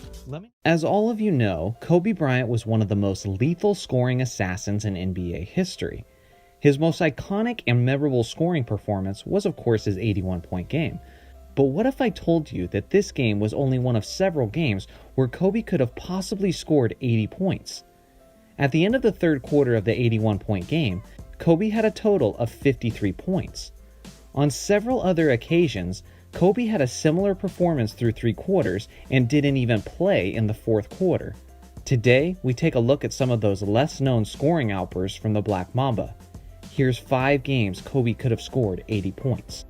As all of you know, Kobe Bryant was one of the most lethal scoring assassins in NBA history. His most iconic and memorable scoring performance was of course his 81-point game. But what if I told you that this game was only one of several games where Kobe could have possibly scored 80 points? At the end of the third quarter of the 81-point game, Kobe had a total of 53 points. On several other occasions, Kobe had a similar performance through 3 quarters and didn't even play in the fourth quarter. Today, we take a look at some of those less-known scoring outbursts from the Black Mamba. Here's 5 games Kobe could have scored 80 points.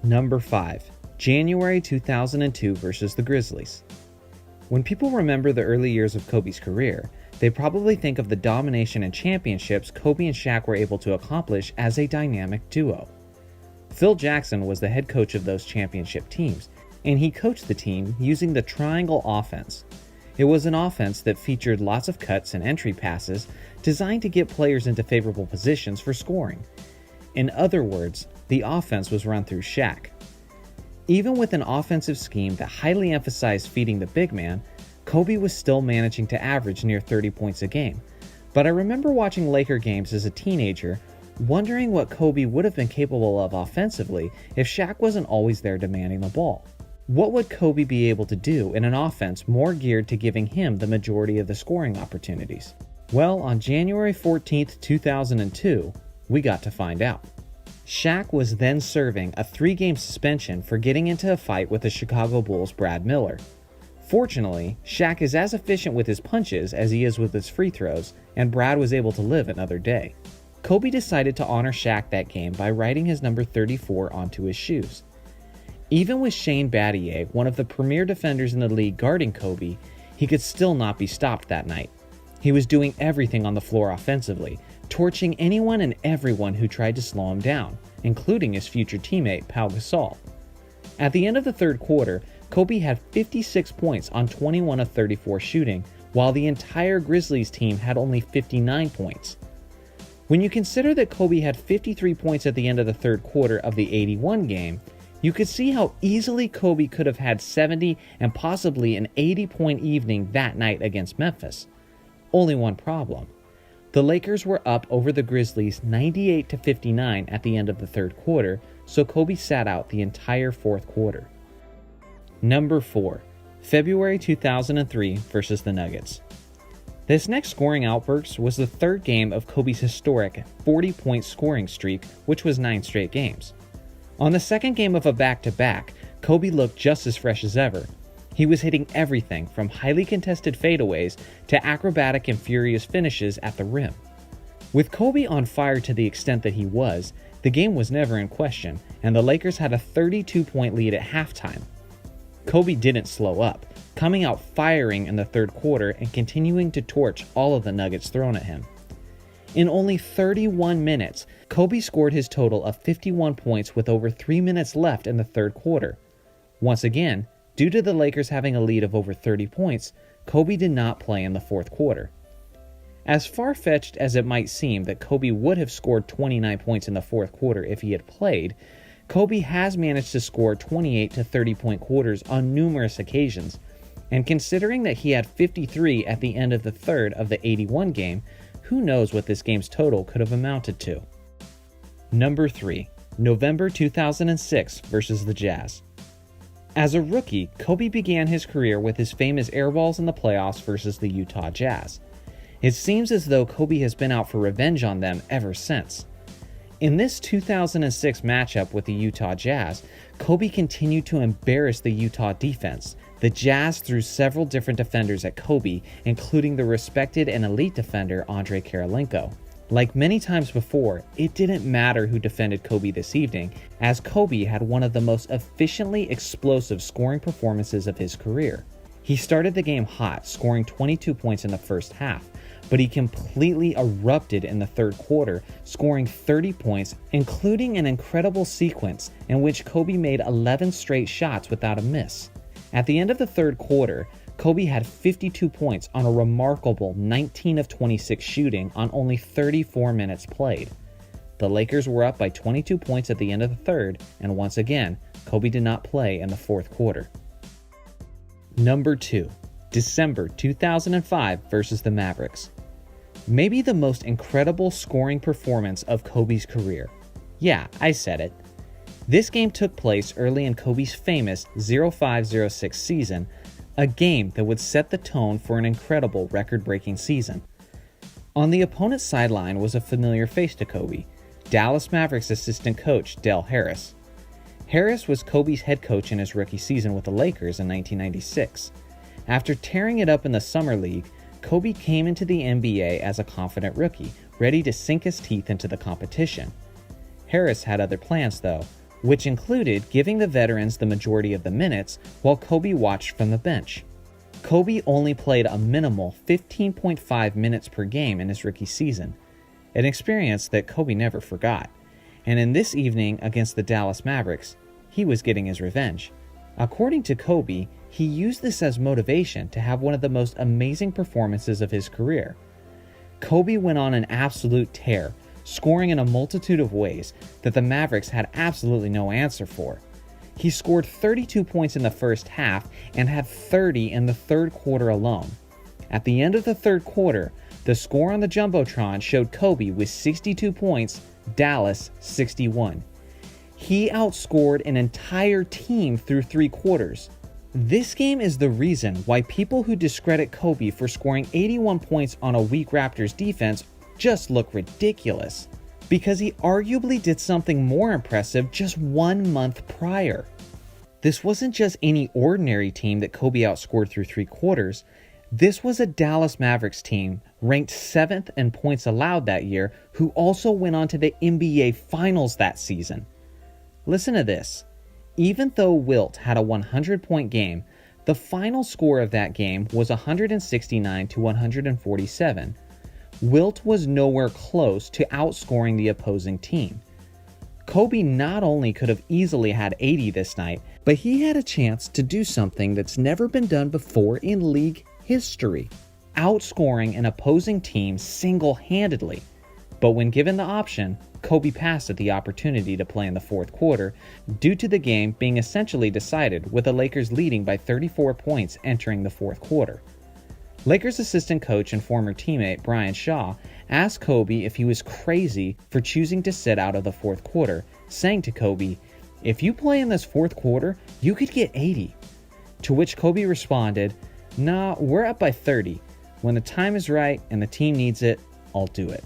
Number 5. January 2002 versus the Grizzlies. When people remember the early years of Kobe's career, they probably think of the domination and championships Kobe and Shaq were able to accomplish as a dynamic duo. Phil Jackson was the head coach of those championship teams, and he coached the team using the triangle offense. It was an offense that featured lots of cuts and entry passes designed to get players into favorable positions for scoring. In other words, the offense was run through Shaq. Even with an offensive scheme that highly emphasized feeding the big man, Kobe was still managing to average near 30 points a game. But I remember watching Laker games as a teenager, wondering what Kobe would have been capable of offensively if Shaq wasn't always there demanding the ball. What would Kobe be able to do in an offense more geared to giving him the majority of the scoring opportunities? Well, on January 14th, 2002, we got to find out. Shaq was then serving a 3-game suspension for getting into a fight with the Chicago Bulls' Brad Miller. Fortunately, Shaq is as efficient with his punches as he is with his free throws, and Brad was able to live another day. Kobe decided to honor Shaq that game by writing his number 34 onto his shoes. Even with Shane Battier, one of the premier defenders in the league, guarding Kobe, he could still not be stopped that night. He was doing everything on the floor offensively, torching anyone and everyone who tried to slow him down, including his future teammate Pau Gasol. At the end of the third quarter, Kobe had 56 points on 21 of 34 shooting, while the entire Grizzlies team had only 59 points. When you consider that Kobe had 53 points at the end of the third quarter of the 81 game, you could see how easily Kobe could have had 70 and possibly an 80-point evening that night against Memphis. Only one problem. The Lakers were up over the Grizzlies 98-59 at the end of the third quarter, so Kobe sat out the entire fourth quarter. Number 4. February 2003 versus the Nuggets. This next scoring outburst was the third game of Kobe's historic 40-point scoring streak, which was 9 straight games. On the second game of a back-to-back, Kobe looked just as fresh as ever. He was hitting everything from highly contested fadeaways to acrobatic and furious finishes at the rim. With Kobe on fire to the extent that he was, the game was never in question, and the Lakers had a 32-point lead at halftime. Kobe didn't slow up, coming out firing in the third quarter and continuing to torch all of the nuggets thrown at him. In only 31 minutes, Kobe scored his total of 51 points with over 3 minutes left in the third quarter. Once again, due to the Lakers having a lead of over 30 points, Kobe did not play in the fourth quarter. As far-fetched as it might seem that Kobe would have scored 29 points in the fourth quarter if he had played, Kobe has managed to score 28 to 30-point quarters on numerous occasions, and considering that he had 53 at the end of the third of the 81 game, who knows what this game's total could have amounted to. Number 3. November 2006 versus the Jazz. As a rookie, Kobe began his career with his famous airballs in the playoffs versus the Utah Jazz. It seems as though Kobe has been out for revenge on them ever since. In this 2006 matchup with the Utah Jazz, Kobe continued to embarrass the Utah defense. The Jazz threw several different defenders at Kobe, including the respected and elite defender Andrei Kirilenko. Like many times before, it didn't matter who defended Kobe this evening, as Kobe had one of the most efficiently explosive scoring performances of his career. He started the game hot, scoring 22 points in the first half, but he completely erupted in the third quarter, scoring 30 points, including an incredible sequence in which Kobe made 11 straight shots without a miss. At the end of the third quarter, Kobe had 52 points on a remarkable 19 of 26 shooting on only 34 minutes played. The Lakers were up by 22 points at the end of the third, and once again, Kobe did not play in the fourth quarter. Number 2. December 2005 versus the Mavericks. Maybe the most incredible scoring performance of Kobe's career. Yeah, I said it. This game took place early in Kobe's famous 05-06 season, a game that would set the tone for an incredible record-breaking season. On the opponent's sideline was a familiar face to Kobe, Dallas Mavericks assistant coach Del Harris. Harris was Kobe's head coach in his rookie season with the Lakers in 1996. After tearing it up in the Summer League, Kobe came into the NBA as a confident rookie, ready to sink his teeth into the competition. Harris had other plans though, which included giving the veterans the majority of the minutes while Kobe watched from the bench. Kobe only played a minimal 15.5 minutes per game in his rookie season, an experience that Kobe never forgot. And in this evening against the Dallas Mavericks, he was getting his revenge. According to Kobe, he used this as motivation to have one of the most amazing performances of his career. Kobe went on an absolute tear, scoring in a multitude of ways that the Mavericks had absolutely no answer for. He scored 32 points in the first half and had 30 in the third quarter alone. At the end of the third quarter, the score on the Jumbotron showed Kobe with 62 points, Dallas 61. He outscored an entire team through 3 quarters. This game is the reason why people who discredit Kobe for scoring 81 points on a weak Raptors defense just look ridiculous, because he arguably did something more impressive just 1 month prior. This wasn't just any ordinary team that Kobe outscored through 3 quarters. This was a Dallas Mavericks team ranked 7th in points allowed that year, who also went on to the NBA Finals that season. Listen to this. Even though Wilt had a 100-point game, the final score of that game was 169 to 147. Wilt was nowhere close to outscoring the opposing team. Kobe not only could have easily had 80 this night, but he had a chance to do something that's never been done before in league history, outscoring an opposing team single-handedly. But when given the option, Kobe passed at the opportunity to play in the fourth quarter due to the game being essentially decided with the Lakers leading by 34 points entering the fourth quarter. Lakers assistant coach and former teammate Brian Shaw asked Kobe if he was crazy for choosing to sit out of the fourth quarter, saying to Kobe, "If you play in this fourth quarter, you could get 80. To which Kobe responded, "Nah, we're up by 30. When the time is right and the team needs it, I'll do it."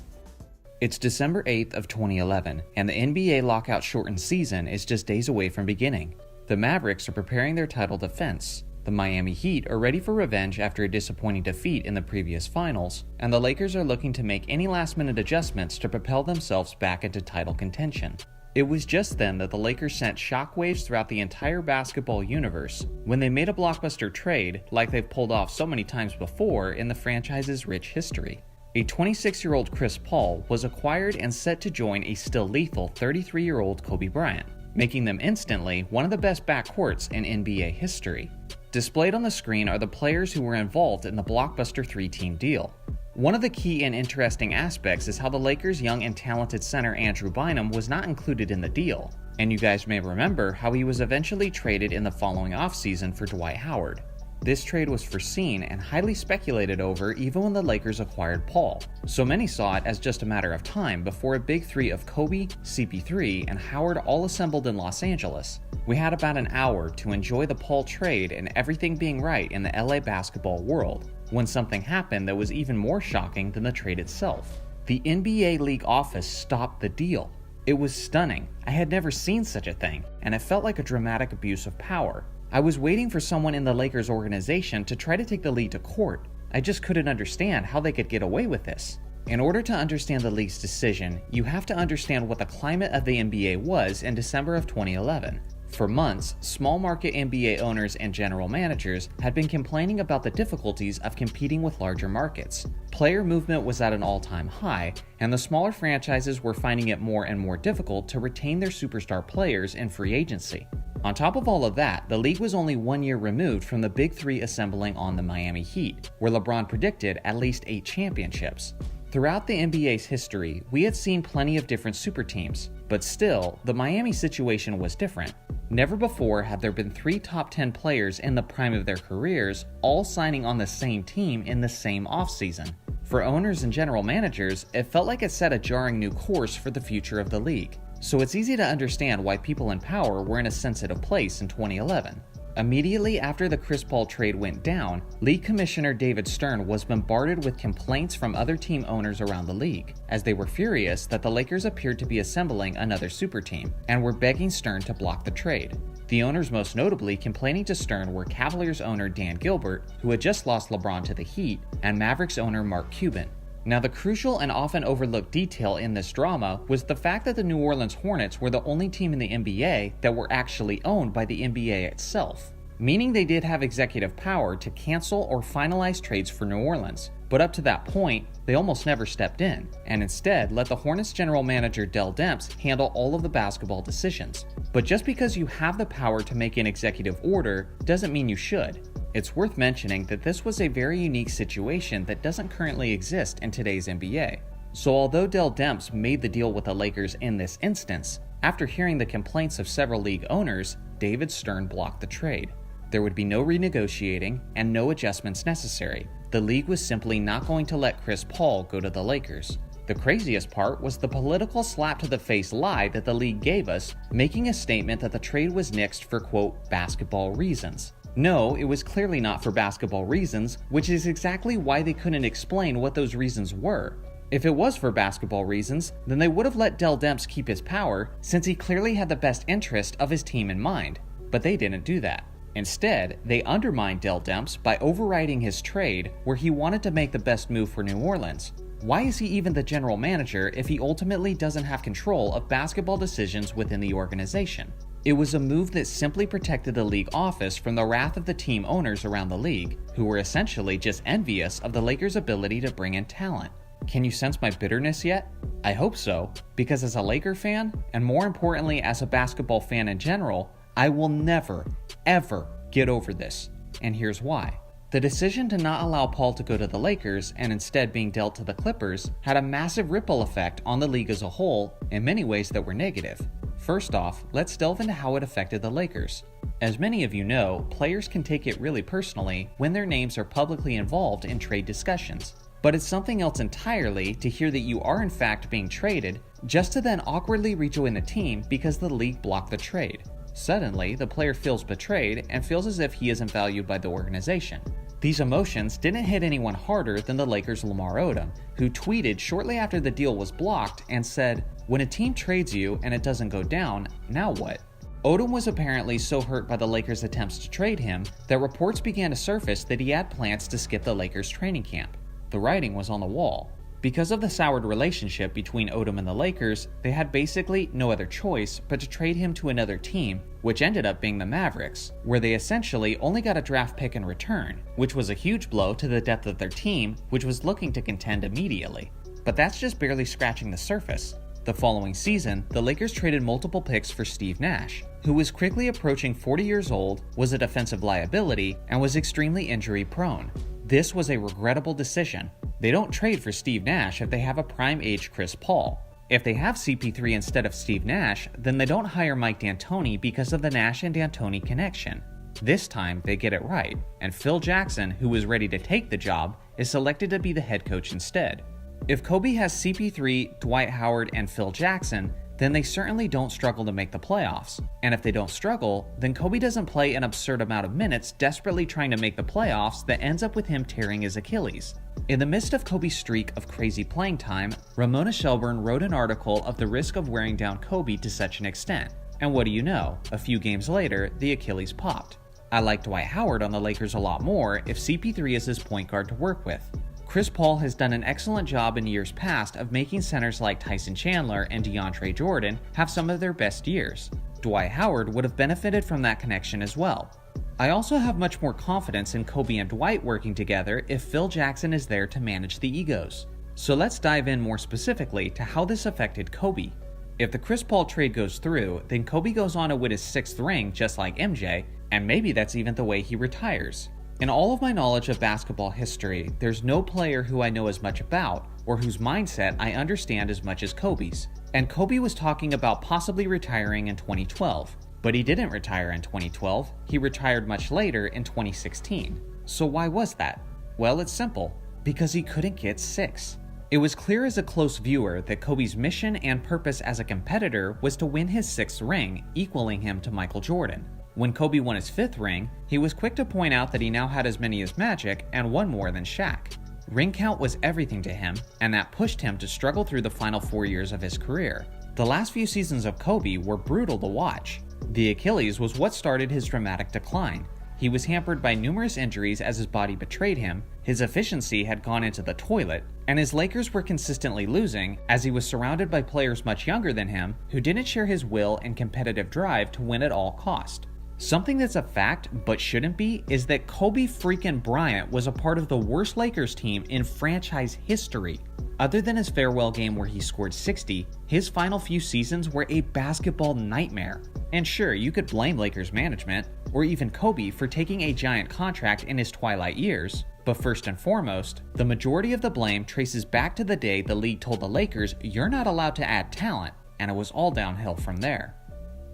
It's December 8th of 2011, and the NBA lockout shortened season is just days away from beginning. The Mavericks are preparing their title defense. The Miami Heat are ready for revenge after a disappointing defeat in the previous finals, and the Lakers are looking to make any last-minute adjustments to propel themselves back into title contention. It was just then that the Lakers sent shockwaves throughout the entire basketball universe when they made a blockbuster trade like they've pulled off so many times before in the franchise's rich history. A 26-year-old Chris Paul was acquired and set to join a still lethal 33-year-old Kobe Bryant, making them instantly one of the best backcourts in NBA history. Displayed on the screen are the players who were involved in the blockbuster 3-team deal. One of the key and interesting aspects is how the Lakers' young and talented center Andrew Bynum was not included in the deal, and you guys may remember how he was eventually traded in the following offseason for Dwight Howard. This trade was foreseen and highly speculated over even when the Lakers acquired Paul, so many saw it as just a matter of time before a big three of Kobe, CP3, and Howard all assembled in Los Angeles. We had about an hour to enjoy the Paul trade and everything being right in the LA basketball world, when something happened that was even more shocking than the trade itself. The NBA league office stopped the deal. It was stunning. I had never seen such a thing, and it felt like a dramatic abuse of power. I was waiting for someone in the Lakers organization to try to take the league to court. I just couldn't understand how they could get away with this. In order to understand the league's decision, you have to understand what the climate of the NBA was in December of 2011. For months, small market NBA owners and general managers had been complaining about the difficulties of competing with larger markets. Player movement was at an all-time high, and the smaller franchises were finding it more and more difficult to retain their superstar players in free agency. On top of all of that, the league was only 1 year removed from the Big Three assembling on the Miami Heat, where LeBron predicted at least 8 championships. Throughout the NBA's history, we had seen plenty of different super teams, but still, the Miami situation was different. Never before have there been 3 top 10 players in the prime of their careers all signing on the same team in the same offseason. For owners and general managers, it felt like it set a jarring new course for the future of the league. So it's easy to understand why people in power were in a sensitive place in 2011. Immediately after the Chris Paul trade went down, League Commissioner David Stern was bombarded with complaints from other team owners around the league, as they were furious that the Lakers appeared to be assembling another super team, and were begging Stern to block the trade. The owners most notably complaining to Stern were Cavaliers owner Dan Gilbert, who had just lost LeBron to the Heat, and Mavericks owner Mark Cuban. Now, the crucial and often overlooked detail in this drama was the fact that the New Orleans Hornets were the only team in the NBA that were actually owned by the NBA itself, meaning they did have executive power to cancel or finalize trades for New Orleans. But up to that point, they almost never stepped in, and instead let the Hornets general manager Dell Demps handle all of the basketball decisions. But just because you have the power to make an executive order doesn't mean you should. It's worth mentioning that this was a very unique situation that doesn't currently exist in today's NBA. So although Dell Demps made the deal with the Lakers in this instance, after hearing the complaints of several league owners, David Stern blocked the trade. There would be no renegotiating and no adjustments necessary. The league was simply not going to let Chris Paul go to the Lakers. The craziest part was the political slap-to-the-face lie that the league gave us, making a statement that the trade was nixed for, quote, basketball reasons. No, it was clearly not for basketball reasons, which is exactly why they couldn't explain what those reasons were. If it was for basketball reasons, then they would have let Dell Demps keep his power, since he clearly had the best interest of his team in mind. But they didn't do that. Instead, they undermined Dell Demps by overriding his trade where he wanted to make the best move for New Orleans. Why is he even the general manager if he ultimately doesn't have control of basketball decisions within the organization? It was a move that simply protected the league office from the wrath of the team owners around the league, who were essentially just envious of the Lakers' ability to bring in talent. Can you sense my bitterness yet? I hope so, because as a Laker fan, and more importantly as a basketball fan in general, I will never, ever get over this. And here's why. The decision to not allow Paul to go to the Lakers and instead being dealt to the Clippers had a massive ripple effect on the league as a whole in many ways that were negative. First off, let's delve into how it affected the Lakers. As many of you know, players can take it really personally when their names are publicly involved in trade discussions. But it's something else entirely to hear that you are in fact being traded, just to then awkwardly rejoin the team because the league blocked the trade. Suddenly, the player feels betrayed and feels as if he isn't valued by the organization. These emotions didn't hit anyone harder than the Lakers' Lamar Odom, who tweeted shortly after the deal was blocked and said, "When a team trades you and it doesn't go down, now what?" Odom was apparently so hurt by the Lakers' attempts to trade him that reports began to surface that he had plans to skip the Lakers' training camp. The writing was on the wall. Because of the soured relationship between Odom and the Lakers, they had basically no other choice but to trade him to another team, which ended up being the Mavericks, where they essentially only got a draft pick in return, which was a huge blow to the depth of their team, which was looking to contend immediately. But that's just barely scratching the surface. The following season, the Lakers traded multiple picks for Steve Nash, who was quickly approaching 40 years old, was a defensive liability, and was extremely injury prone. This was a regrettable decision. They don't trade for Steve Nash if they have a prime-age Chris Paul. If they have CP3 instead of Steve Nash, then they don't hire Mike D'Antoni because of the Nash and D'Antoni connection. This time, they get it right, and Phil Jackson, who was ready to take the job, is selected to be the head coach instead. If Kobe has CP3, Dwight Howard, and Phil Jackson, then they certainly don't struggle to make the playoffs. And if they don't struggle, then Kobe doesn't play an absurd amount of minutes desperately trying to make the playoffs that ends up with him tearing his Achilles. In the midst of Kobe's streak of crazy playing time, Ramona Shelburne wrote an article of the risk of wearing down Kobe to such an extent. And what do you know? A few games later, the Achilles popped. I like Dwight Howard on the Lakers a lot more if CP3 is his point guard to work with. Chris Paul has done an excellent job in years past of making centers like Tyson Chandler and DeAndre Jordan have some of their best years. Dwight Howard would have benefited from that connection as well. I also have much more confidence in Kobe and Dwight working together if Phil Jackson is there to manage the egos. So let's dive in more specifically to how this affected Kobe. If the Chris Paul trade goes through, then Kobe goes on to win his 6th ring just like MJ, and maybe that's even the way he retires. In all of my knowledge of basketball history, there's no player who I know as much about, or whose mindset I understand as much as Kobe's. And Kobe was talking about possibly retiring in 2012. But he didn't retire in 2012, he retired much later in 2016. So why was that? Well, it's simple. Because he couldn't get 6. It was clear as a close viewer that Kobe's mission and purpose as a competitor was to win his 6th ring, equaling him to Michael Jordan. When Kobe won his 5th ring, he was quick to point out that he now had as many as Magic and one more than Shaq. Ring count was everything to him, and that pushed him to struggle through the final 4 years of his career. The last few seasons of Kobe were brutal to watch. The Achilles was what started his dramatic decline. He was hampered by numerous injuries as his body betrayed him, his efficiency had gone into the toilet, and his Lakers were consistently losing as he was surrounded by players much younger than him who didn't share his will and competitive drive to win at all cost. Something that's a fact but shouldn't be is that Kobe freaking Bryant was a part of the worst Lakers team in franchise history. Other than his farewell game where he scored 60, his final few seasons were a basketball nightmare. And sure, you could blame Lakers management, or even Kobe for taking a giant contract in his twilight years, but first and foremost, the majority of the blame traces back to the day the league told the Lakers you're not allowed to add talent, and it was all downhill from there.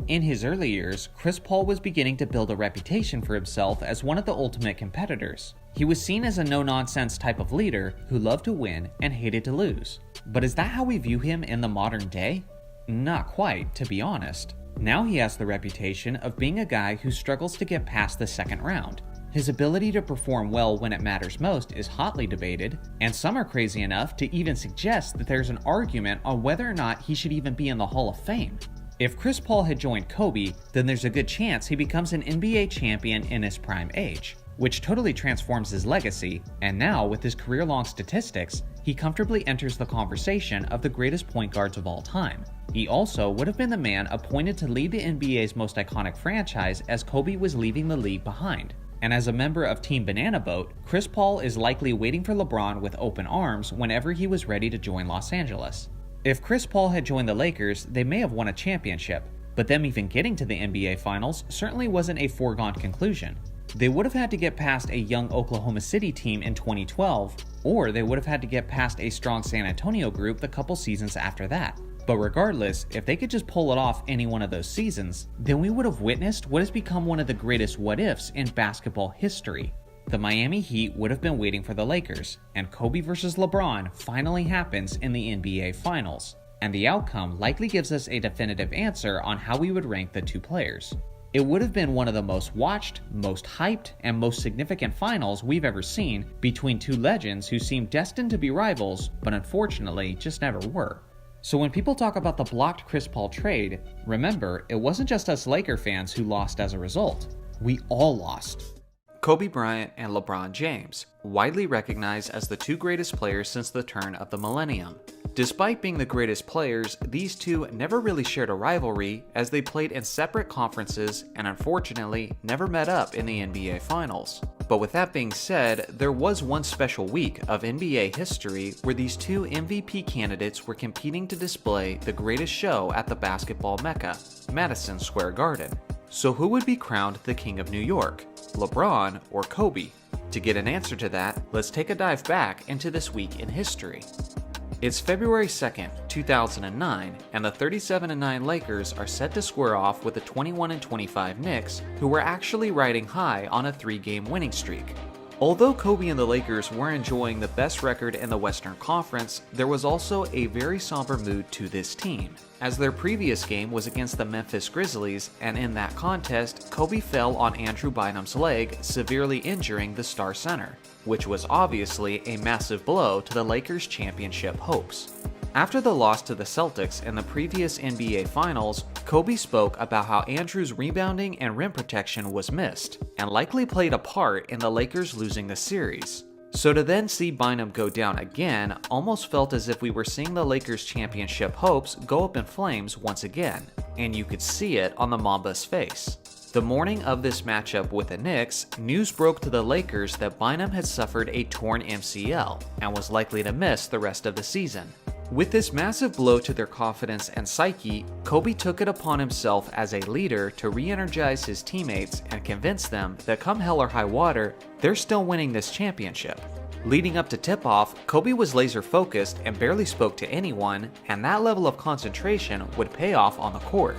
In his early years, Chris Paul was beginning to build a reputation for himself as one of the ultimate competitors. He was seen as a no-nonsense type of leader who loved to win and hated to lose. But is that how we view him in the modern day? Not quite, to be honest. Now he has the reputation of being a guy who struggles to get past the second round. His ability to perform well when it matters most is hotly debated, and some are crazy enough to even suggest that there's an argument on whether or not he should even be in the Hall of Fame. If Chris Paul had joined Kobe, then there's a good chance he becomes an NBA champion in his prime age, which totally transforms his legacy, and now with his career-long statistics, he comfortably enters the conversation of the greatest point guards of all time. He also would have been the man appointed to lead the NBA's most iconic franchise as Kobe was leaving the league behind. And as a member of Team Banana Boat, Chris Paul is likely waiting for LeBron with open arms whenever he was ready to join Los Angeles. If Chris Paul had joined the Lakers, they may have won a championship, but them even getting to the NBA Finals certainly wasn't a foregone conclusion. They would have had to get past a young Oklahoma City team in 2012, or they would have had to get past a strong San Antonio group the couple seasons after that. But regardless, if they could just pull it off any one of those seasons, then we would have witnessed what has become one of the greatest what-ifs in basketball history. The Miami Heat would have been waiting for the Lakers, and Kobe versus LeBron finally happens in the NBA Finals, and the outcome likely gives us a definitive answer on how we would rank the two players. It would have been one of the most watched, most hyped, and most significant finals we've ever seen between two legends who seemed destined to be rivals, but unfortunately just never were. So when people talk about the blocked Chris Paul trade, remember, it wasn't just us Laker fans who lost as a result. We all lost. Kobe Bryant and LeBron James, widely recognized as the two greatest players since the turn of the millennium. Despite being the greatest players, these two never really shared a rivalry as they played in separate conferences and unfortunately never met up in the NBA Finals. But with that being said, there was one special week of NBA history where these two MVP candidates were competing to display the greatest show at the basketball mecca, Madison Square Garden. So who would be crowned the King of New York, LeBron or Kobe? To get an answer to that, let's take a dive back into this week in history. It's February 2nd, 2009, and the 37-9 Lakers are set to square off with the 21-25 Knicks, who were actually riding high on a 3-game winning streak. Although Kobe and the Lakers were enjoying the best record in the Western Conference, there was also a very somber mood to this team, as their previous game was against the Memphis Grizzlies, and in that contest, Kobe fell on Andrew Bynum's leg, severely injuring the star center, which was obviously a massive blow to the Lakers' championship hopes. After the loss to the Celtics in the previous NBA Finals, Kobe spoke about how Andrew's rebounding and rim protection was missed, and likely played a part in the Lakers losing the series. So to then see Bynum go down again almost felt as if we were seeing the Lakers' championship hopes go up in flames once again, and you could see it on the Mamba's face. The morning of this matchup with the Knicks, news broke to the Lakers that Bynum had suffered a torn MCL and was likely to miss the rest of the season. With this massive blow to their confidence and psyche, Kobe took it upon himself as a leader to re-energize his teammates and convince them that come hell or high water, they're still winning this championship. Leading up to tip-off, Kobe was laser-focused and barely spoke to anyone, and that level of concentration would pay off on the court.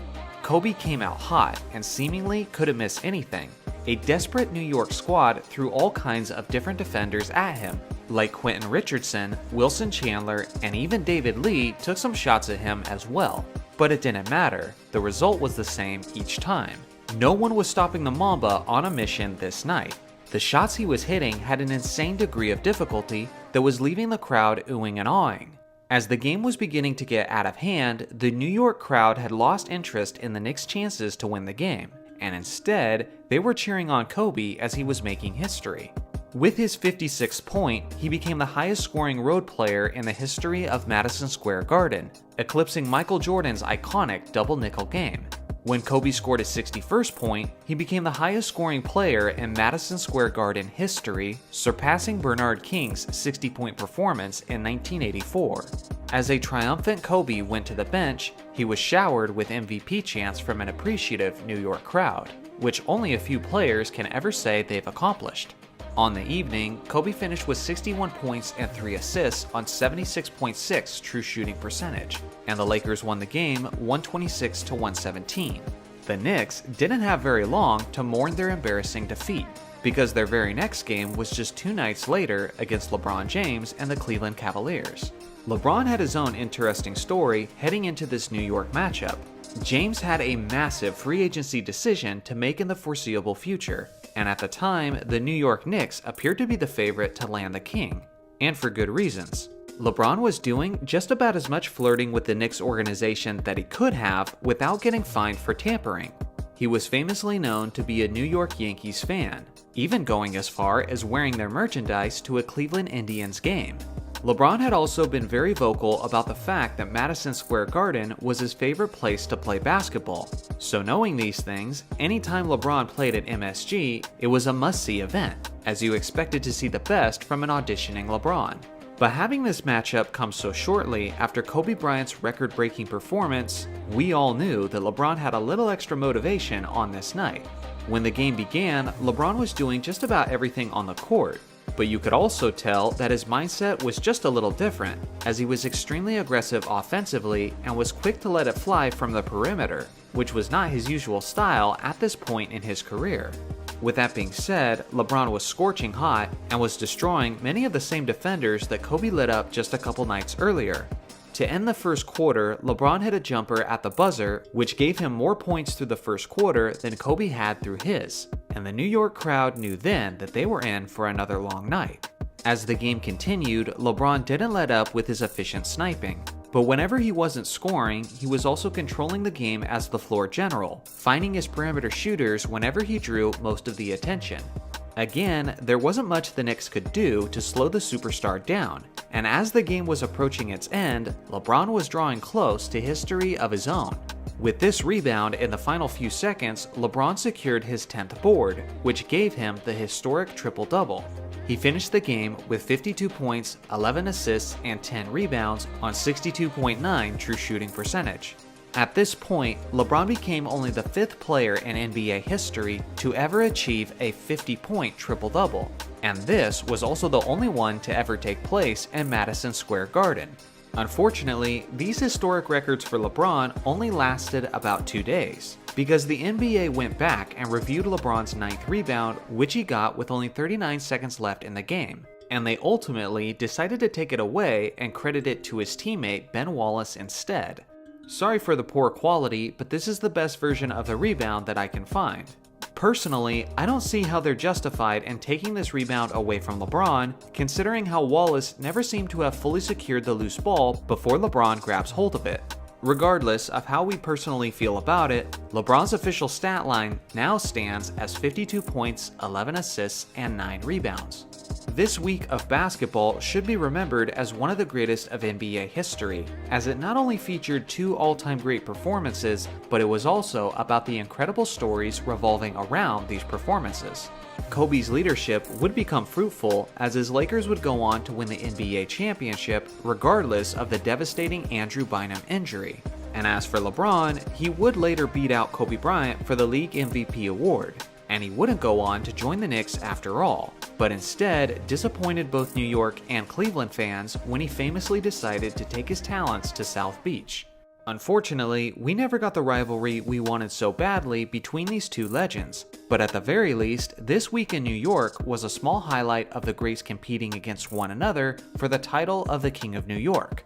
Kobe came out hot and seemingly couldn't miss anything. A desperate New York squad threw all kinds of different defenders at him, like Quentin Richardson, Wilson Chandler, and even David Lee took some shots at him as well. But it didn't matter, the result was the same each time. No one was stopping the Mamba on a mission this night. The shots he was hitting had an insane degree of difficulty that was leaving the crowd oohing and awing. As the game was beginning to get out of hand, the New York crowd had lost interest in the Knicks' chances to win the game, and instead, they were cheering on Kobe as he was making history. With his 56th point, he became the highest scoring road player in the history of Madison Square Garden, eclipsing Michael Jordan's iconic double nickel game. When Kobe scored his 61st point, he became the highest scoring player in Madison Square Garden history, surpassing Bernard King's 60-point performance in 1984. As a triumphant Kobe went to the bench, he was showered with MVP chants from an appreciative New York crowd, which only a few players can ever say they've accomplished. On the evening, Kobe finished with 61 points and 3 assists on 76.6 true shooting percentage, and the Lakers won the game 126-117. The Knicks didn't have very long to mourn their embarrassing defeat, because their very next game was just 2 nights later against LeBron James and the Cleveland Cavaliers. LeBron had his own interesting story heading into this New York matchup. James had a massive free agency decision to make in the foreseeable future, and at the time, the New York Knicks appeared to be the favorite to land the king, and for good reasons. LeBron was doing just about as much flirting with the Knicks organization that he could have without getting fined for tampering. He was famously known to be a New York Yankees fan, even going as far as wearing their merchandise to a Cleveland Indians game. LeBron had also been very vocal about the fact that Madison Square Garden was his favorite place to play basketball. So knowing these things, anytime LeBron played at MSG, it was a must-see event, as you expected to see the best from an auditioning LeBron. But having this matchup come so shortly after Kobe Bryant's record-breaking performance, we all knew that LeBron had a little extra motivation on this night. When the game began, LeBron was doing just about everything on the court, but you could also tell that his mindset was just a little different, as he was extremely aggressive offensively and was quick to let it fly from the perimeter, which was not his usual style at this point in his career. With that being said, LeBron was scorching hot and was destroying many of the same defenders that Kobe lit up just a couple nights earlier. To end the first quarter, LeBron hit a jumper at the buzzer, which gave him more points through the first quarter than Kobe had through his, and the New York crowd knew then that they were in for another long night. As the game continued, LeBron didn't let up with his efficient sniping, but whenever he wasn't scoring, he was also controlling the game as the floor general, finding his perimeter shooters whenever he drew most of the attention. Again, there wasn't much the Knicks could do to slow the superstar down, and as the game was approaching its end, LeBron was drawing close to history of his own. With this rebound in the final few seconds, LeBron secured his 10th board, which gave him the historic triple-double. He finished the game with 52 points, 11 assists, and 10 rebounds on 62.9 true shooting percentage. At this point, LeBron became only the 5th player in NBA history to ever achieve a 50-point triple-double, and this was also the only one to ever take place in Madison Square Garden. Unfortunately, these historic records for LeBron only lasted about 2 days, because the NBA went back and reviewed LeBron's 9th rebound, which he got with only 39 seconds left in the game, and they ultimately decided to take it away and credit it to his teammate Ben Wallace instead. Sorry for the poor quality, but this is the best version of the rebound that I can find. Personally, I don't see how they're justified in taking this rebound away from LeBron, considering how Wallace never seemed to have fully secured the loose ball before LeBron grabs hold of it. Regardless of how we personally feel about it, LeBron's official stat line now stands as 52 points, 11 assists, and 9 rebounds. This week of basketball should be remembered as one of the greatest of NBA history, as it not only featured 2 all-time great performances, but it was also about the incredible stories revolving around these performances. Kobe's leadership would become fruitful as his Lakers would go on to win the NBA championship regardless of the devastating Andrew Bynum injury. And as for LeBron, he would later beat out Kobe Bryant for the league MVP award, and he wouldn't go on to join the Knicks after all, but instead disappointed both New York and Cleveland fans when he famously decided to take his talents to South Beach. Unfortunately, we never got the rivalry we wanted so badly between these two legends, but at the very least, this week in New York was a small highlight of the greats competing against one another for the title of the King of New York.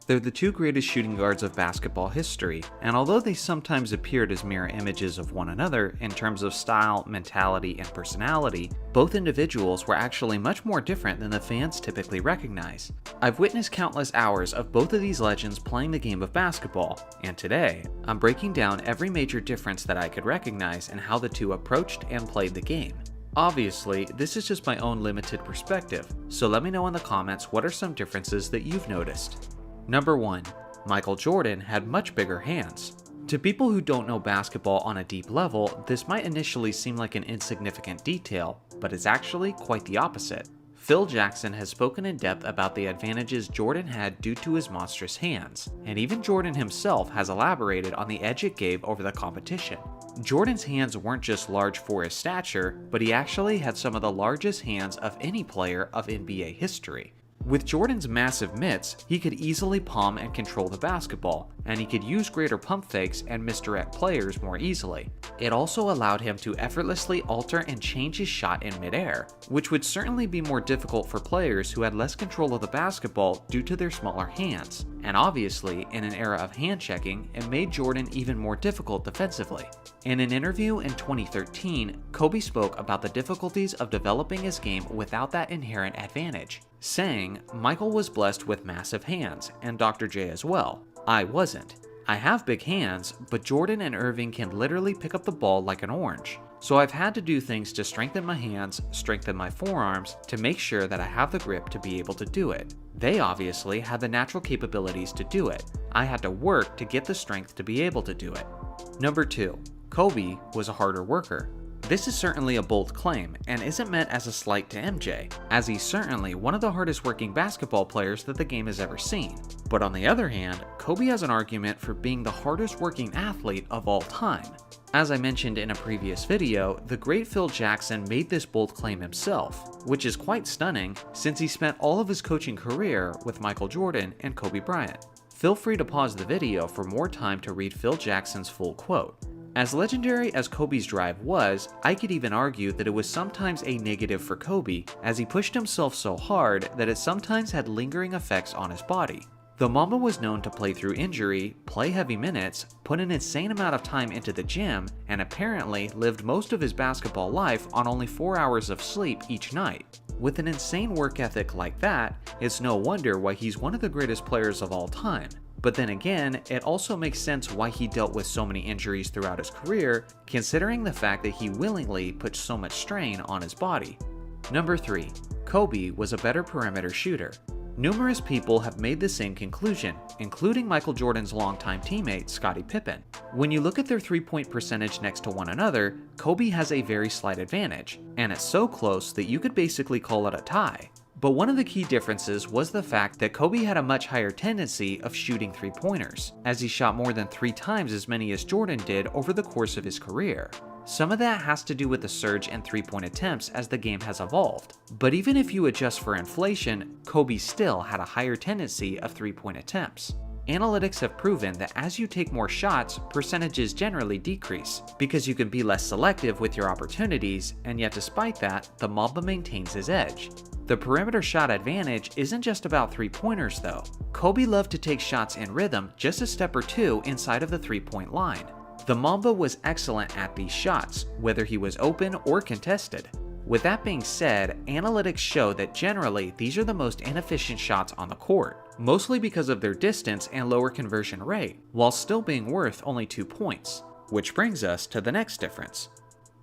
They're the two greatest shooting guards of basketball history, and although they sometimes appeared as mirror images of one another in terms of style, mentality, and personality, both individuals were actually much more different than the fans typically recognize. I've witnessed countless hours of both of these legends playing the game of basketball, and today, I'm breaking down every major difference that I could recognize in how the two approached and played the game. Obviously, this is just my own limited perspective, so let me know in the comments what are some differences that you've noticed. Number 1. Michael Jordan had much bigger hands. To people who don't know basketball on a deep level, this might initially seem like an insignificant detail, but it's actually quite the opposite. Phil Jackson has spoken in depth about the advantages Jordan had due to his monstrous hands, and even Jordan himself has elaborated on the edge it gave over the competition. Jordan's hands weren't just large for his stature, but he actually had some of the largest hands of any player of NBA history. With Jordan's massive mitts, he could easily palm and control the basketball, and he could use greater pump fakes and misdirect players more easily. It also allowed him to effortlessly alter and change his shot in midair, which would certainly be more difficult for players who had less control of the basketball due to their smaller hands. And obviously, in an era of hand checking, it made Jordan even more difficult defensively. In an interview in 2013, Kobe spoke about the difficulties of developing his game without that inherent advantage, saying, "Michael was blessed with massive hands, and Dr. J as well. I wasn't. I have big hands, but Jordan and Irving can literally pick up the ball like an orange. So I've had to do things to strengthen my hands, strengthen my forearms, to make sure that I have the grip to be able to do it. They obviously had the natural capabilities to do it. I had to work to get the strength to be able to do it." Number 2. Kobe was a harder worker. This is certainly a bold claim, and isn't meant as a slight to MJ, as he's certainly one of the hardest working basketball players that the game has ever seen. But on the other hand, Kobe has an argument for being the hardest working athlete of all time. As I mentioned in a previous video, the great Phil Jackson made this bold claim himself, which is quite stunning since he spent all of his coaching career with Michael Jordan and Kobe Bryant. Feel free to pause the video for more time to read Phil Jackson's full quote. As legendary as Kobe's drive was, I could even argue that it was sometimes a negative for Kobe, as he pushed himself so hard that it sometimes had lingering effects on his body. The Mamba was known to play through injury, play heavy minutes, put an insane amount of time into the gym, and apparently lived most of his basketball life on only 4 hours of sleep each night. With an insane work ethic like that, it's no wonder why he's one of the greatest players of all time. But then again, it also makes sense why he dealt with so many injuries throughout his career, considering the fact that he willingly put so much strain on his body. Number 3. Kobe was a better perimeter shooter. Numerous people have made the same conclusion, including Michael Jordan's longtime teammate Scottie Pippen. When you look at their three-point percentage next to one another, Kobe has a very slight advantage, and it's so close that you could basically call it a tie. But one of the key differences was the fact that Kobe had a much higher tendency of shooting three-pointers, as he shot more than 3 times as many as Jordan did over the course of his career. Some of that has to do with the surge in three-point attempts as the game has evolved, but even if you adjust for inflation, Kobe still had a higher tendency of three-point attempts. Analytics have proven that as you take more shots, percentages generally decrease, because you can be less selective with your opportunities, and yet despite that, the Mamba maintains his edge. The perimeter shot advantage isn't just about three-pointers though. Kobe loved to take shots in rhythm just a step or two inside of the three-point line. The Mamba was excellent at these shots, whether he was open or contested. With that being said, analytics show that generally these are the most inefficient shots on the court, mostly because of their distance and lower conversion rate, while still being worth only 2 points. Which brings us to the next difference.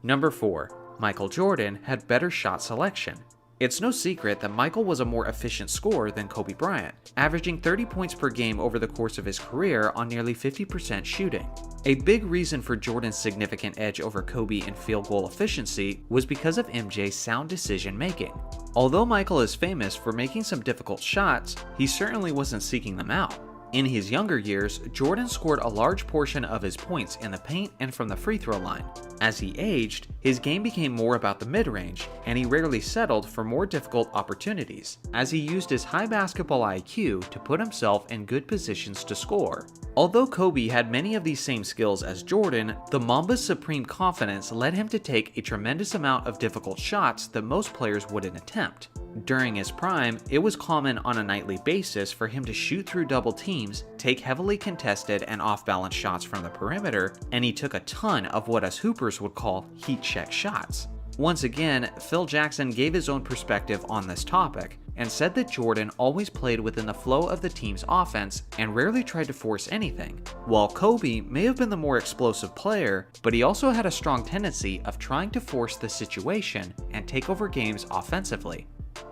Number 4. Michael Jordan had better shot selection. It's no secret that Michael was a more efficient scorer than Kobe Bryant, averaging 30 points per game over the course of his career on nearly 50% shooting. A big reason for Jordan's significant edge over Kobe in field goal efficiency was because of MJ's sound decision making. Although Michael is famous for making some difficult shots, he certainly wasn't seeking them out. In his younger years, Jordan scored a large portion of his points in the paint and from the free throw line. As he aged, his game became more about the mid-range, and he rarely settled for more difficult opportunities, as he used his high basketball IQ to put himself in good positions to score. Although Kobe had many of these same skills as Jordan, the Mamba's supreme confidence led him to take a tremendous amount of difficult shots that most players wouldn't attempt. During his prime, it was common on a nightly basis for him to shoot through double teams, take heavily contested and off-balance shots from the perimeter, and he took a ton of what us hoopers would call heat check shots. Once again, Phil Jackson gave his own perspective on this topic, and said that Jordan always played within the flow of the team's offense and rarely tried to force anything, while Kobe may have been the more explosive player, but he also had a strong tendency of trying to force the situation and take over games offensively.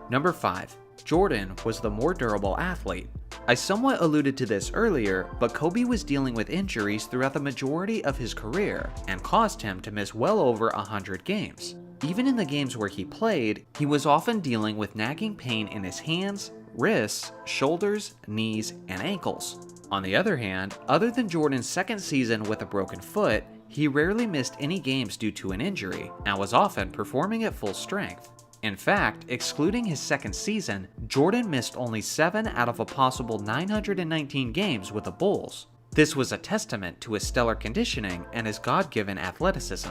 Number 5. Jordan was the more durable athlete. I somewhat alluded to this earlier, but Kobe was dealing with injuries throughout the majority of his career and caused him to miss well over 100 games. Even in the games where he played, he was often dealing with nagging pain in his hands, wrists, shoulders, knees, and ankles. On the other hand, other than Jordan's second season with a broken foot, he rarely missed any games due to an injury and was often performing at full strength. In fact, excluding his second season, Jordan missed only 7 out of a possible 919 games with the Bulls. This was a testament to his stellar conditioning and his God-given athleticism.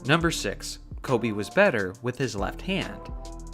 Number 6. Kobe was better with his left hand.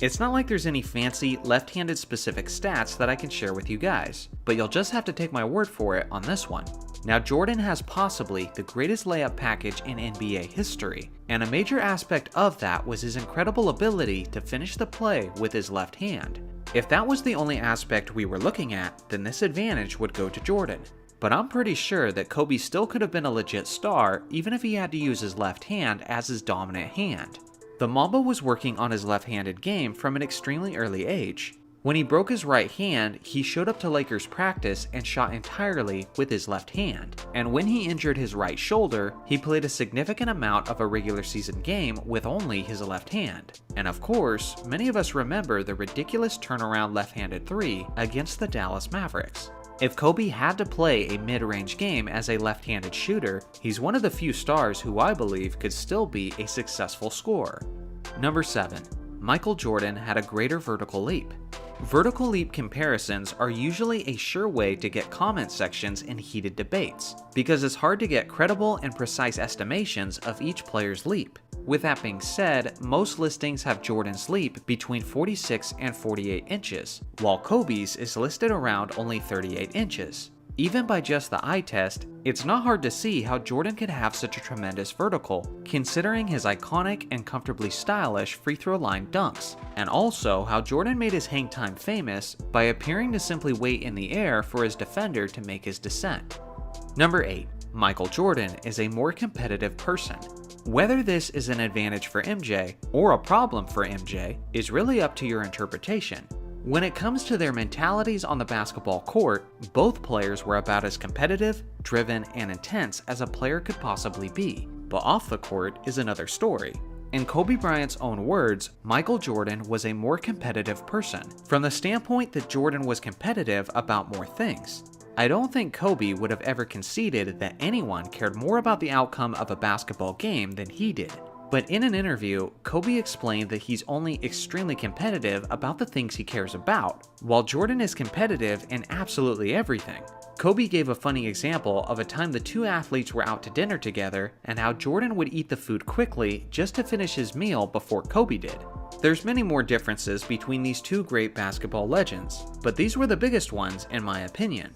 It's not like there's any fancy left-handed specific stats that I can share with you guys, but you'll just have to take my word for it on this one. Now, Jordan has possibly the greatest layup package in NBA history, and a major aspect of that was his incredible ability to finish the play with his left hand. If that was the only aspect we were looking at, then this advantage would go to Jordan. But I'm pretty sure that Kobe still could have been a legit star even if he had to use his left hand as his dominant hand. The Mamba was working on his left-handed game from an extremely early age. When he broke his right hand, he showed up to Lakers practice and shot entirely with his left hand. And when he injured his right shoulder, he played a significant amount of a regular season game with only his left hand. And of course, many of us remember the ridiculous turnaround left-handed 3 against the Dallas Mavericks. If Kobe had to play a mid-range game as a left-handed shooter, he's one of the few stars who I believe could still be a successful scorer. Number 7. Michael Jordan had a greater vertical leap. Vertical leap comparisons are usually a sure way to get comment sections in heated debates, because it's hard to get credible and precise estimations of each player's leap. With that being said, most listings have Jordan's leap between 46 and 48 inches, while Kobe's is listed around only 38 inches. Even by just the eye test, it's not hard to see how Jordan could have such a tremendous vertical, considering his iconic and comfortably stylish free throw line dunks, and also how Jordan made his hang time famous by appearing to simply wait in the air for his defender to make his descent. Number 8. Michael Jordan is a more competitive person. Whether this is an advantage for MJ or a problem for MJ is really up to your interpretation. When it comes to their mentalities on the basketball court, both players were about as competitive, driven, and intense as a player could possibly be. But off the court is another story. In Kobe Bryant's own words, Michael Jordan was a more competitive person, from the standpoint that Jordan was competitive about more things. I don't think Kobe would have ever conceded that anyone cared more about the outcome of a basketball game than he did. But in an interview, Kobe explained that he's only extremely competitive about the things he cares about, while Jordan is competitive in absolutely everything. Kobe gave a funny example of a time the two athletes were out to dinner together and how Jordan would eat the food quickly just to finish his meal before Kobe did. There's many more differences between these two great basketball legends, but these were the biggest ones in my opinion.